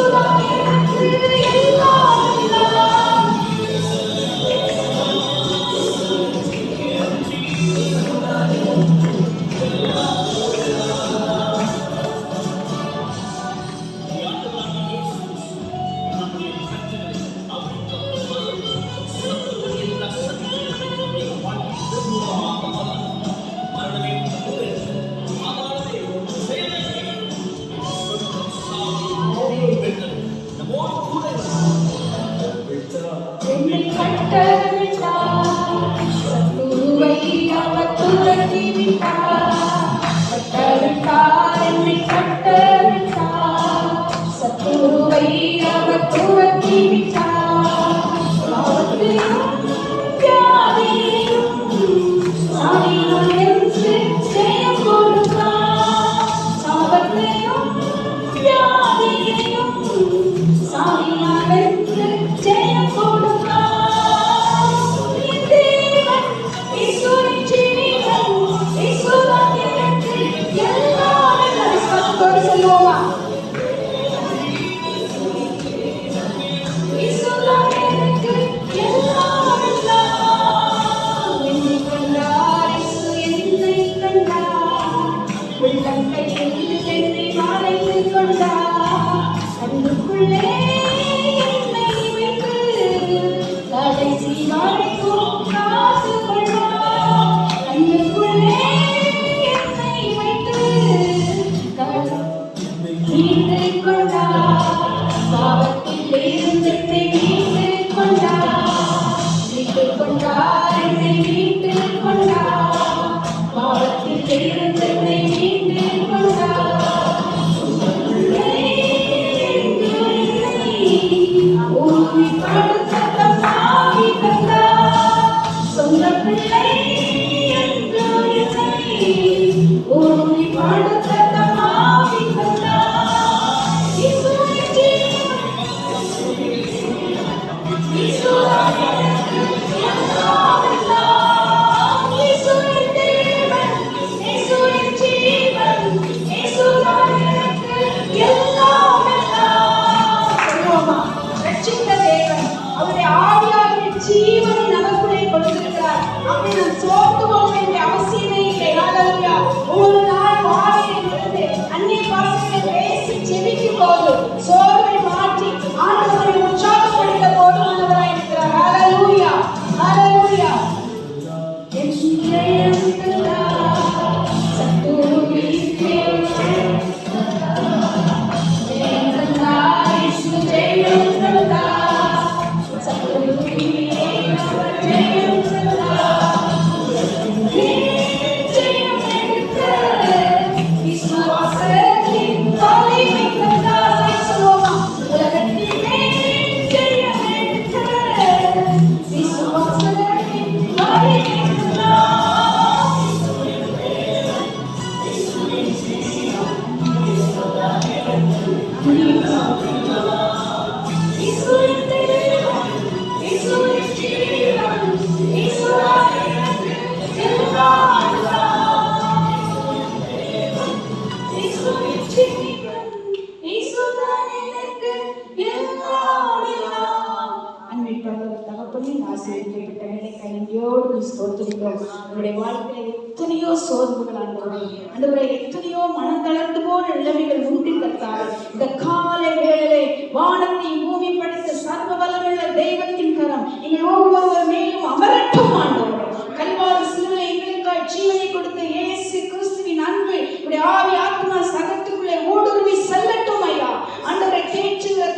செலுத்துகிறோம். நம்முடைய வாழ்க்கையில் எத்தனையோ சோர்வுகள் ஆண்டவரே, எத்தனையோ மனம் தளர்ந்து போன நிலைமைகள் உண்டு கர்த்தாவே. இந்த காலை வேளையிலே வானத்தையும் பூமி படைத்த சர்வ வல்லமையுள்ள தெய்வத்தின் கரம் எங்கள் ஒவ்வொருவர் மேலும் அமரட்டும் ஆண்டவரே. கல்வாரி சிலுவையில் எங்களுக்காய் ஜீவனை கொடுத்த இயேசு கிறிஸ்துவின் அன்பு உடைய ஆவி ஆத்மா சகத்துக்குள்ளே ஊடுருவி செல்லட்டும் ஐயா. ஆண்டவரை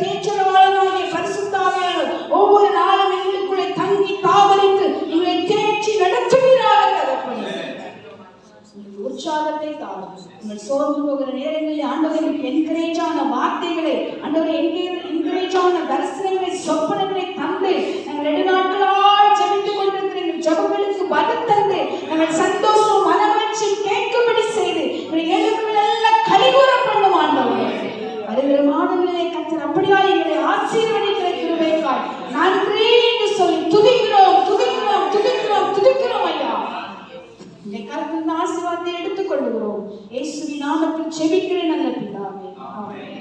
தேற்றவாளனாகிய பரிசுத்த ஆவியானவர் ஒவ்வொரு நாளும் எங்களுக்குள்ளே தங்கி தாவரித்து எங்களை தேற்றி நடத்துகிறார். உற்சாகத்தை தாரும். உங்கள் சோர்ந்து போகிற நேரங்களில் ஆண்டவருக்கு என்கரேஜான வார்த்தைகளை, ஆண்டவரை என்கரேஜான தரிசனங்களை, சொப்பனங்களை தந்து நாங்கள் 2 நாட்களாய் ஜெபித்துக் கொண்டிருக்கிற எங்கள் ஜெபங்களுக்கு பதில் தந்து நாங்கள் சந்தோஷம் மனமகிழ்ச்சி கேட்கும்படி செய்து எல்லாம் கலிகூற பண்ணும் ஆண்டவரே. வருகிற மாதங்களிலே கர்த்தர் அப்படியாய் எங்களை ஆசீர்வதிக்கிற கிருபைக்காய் நன்றி என்று சொல்லி துதிக்கிறோம் ஐயா. இந்த கருத்து ஆசீர்வாதத்தை எடுத்துக் கொள்கிறோம். இயேசுவின் நாமத்தில் ஜெபிக்கிறேன் நல்ல பிதாவே. ஆமென்.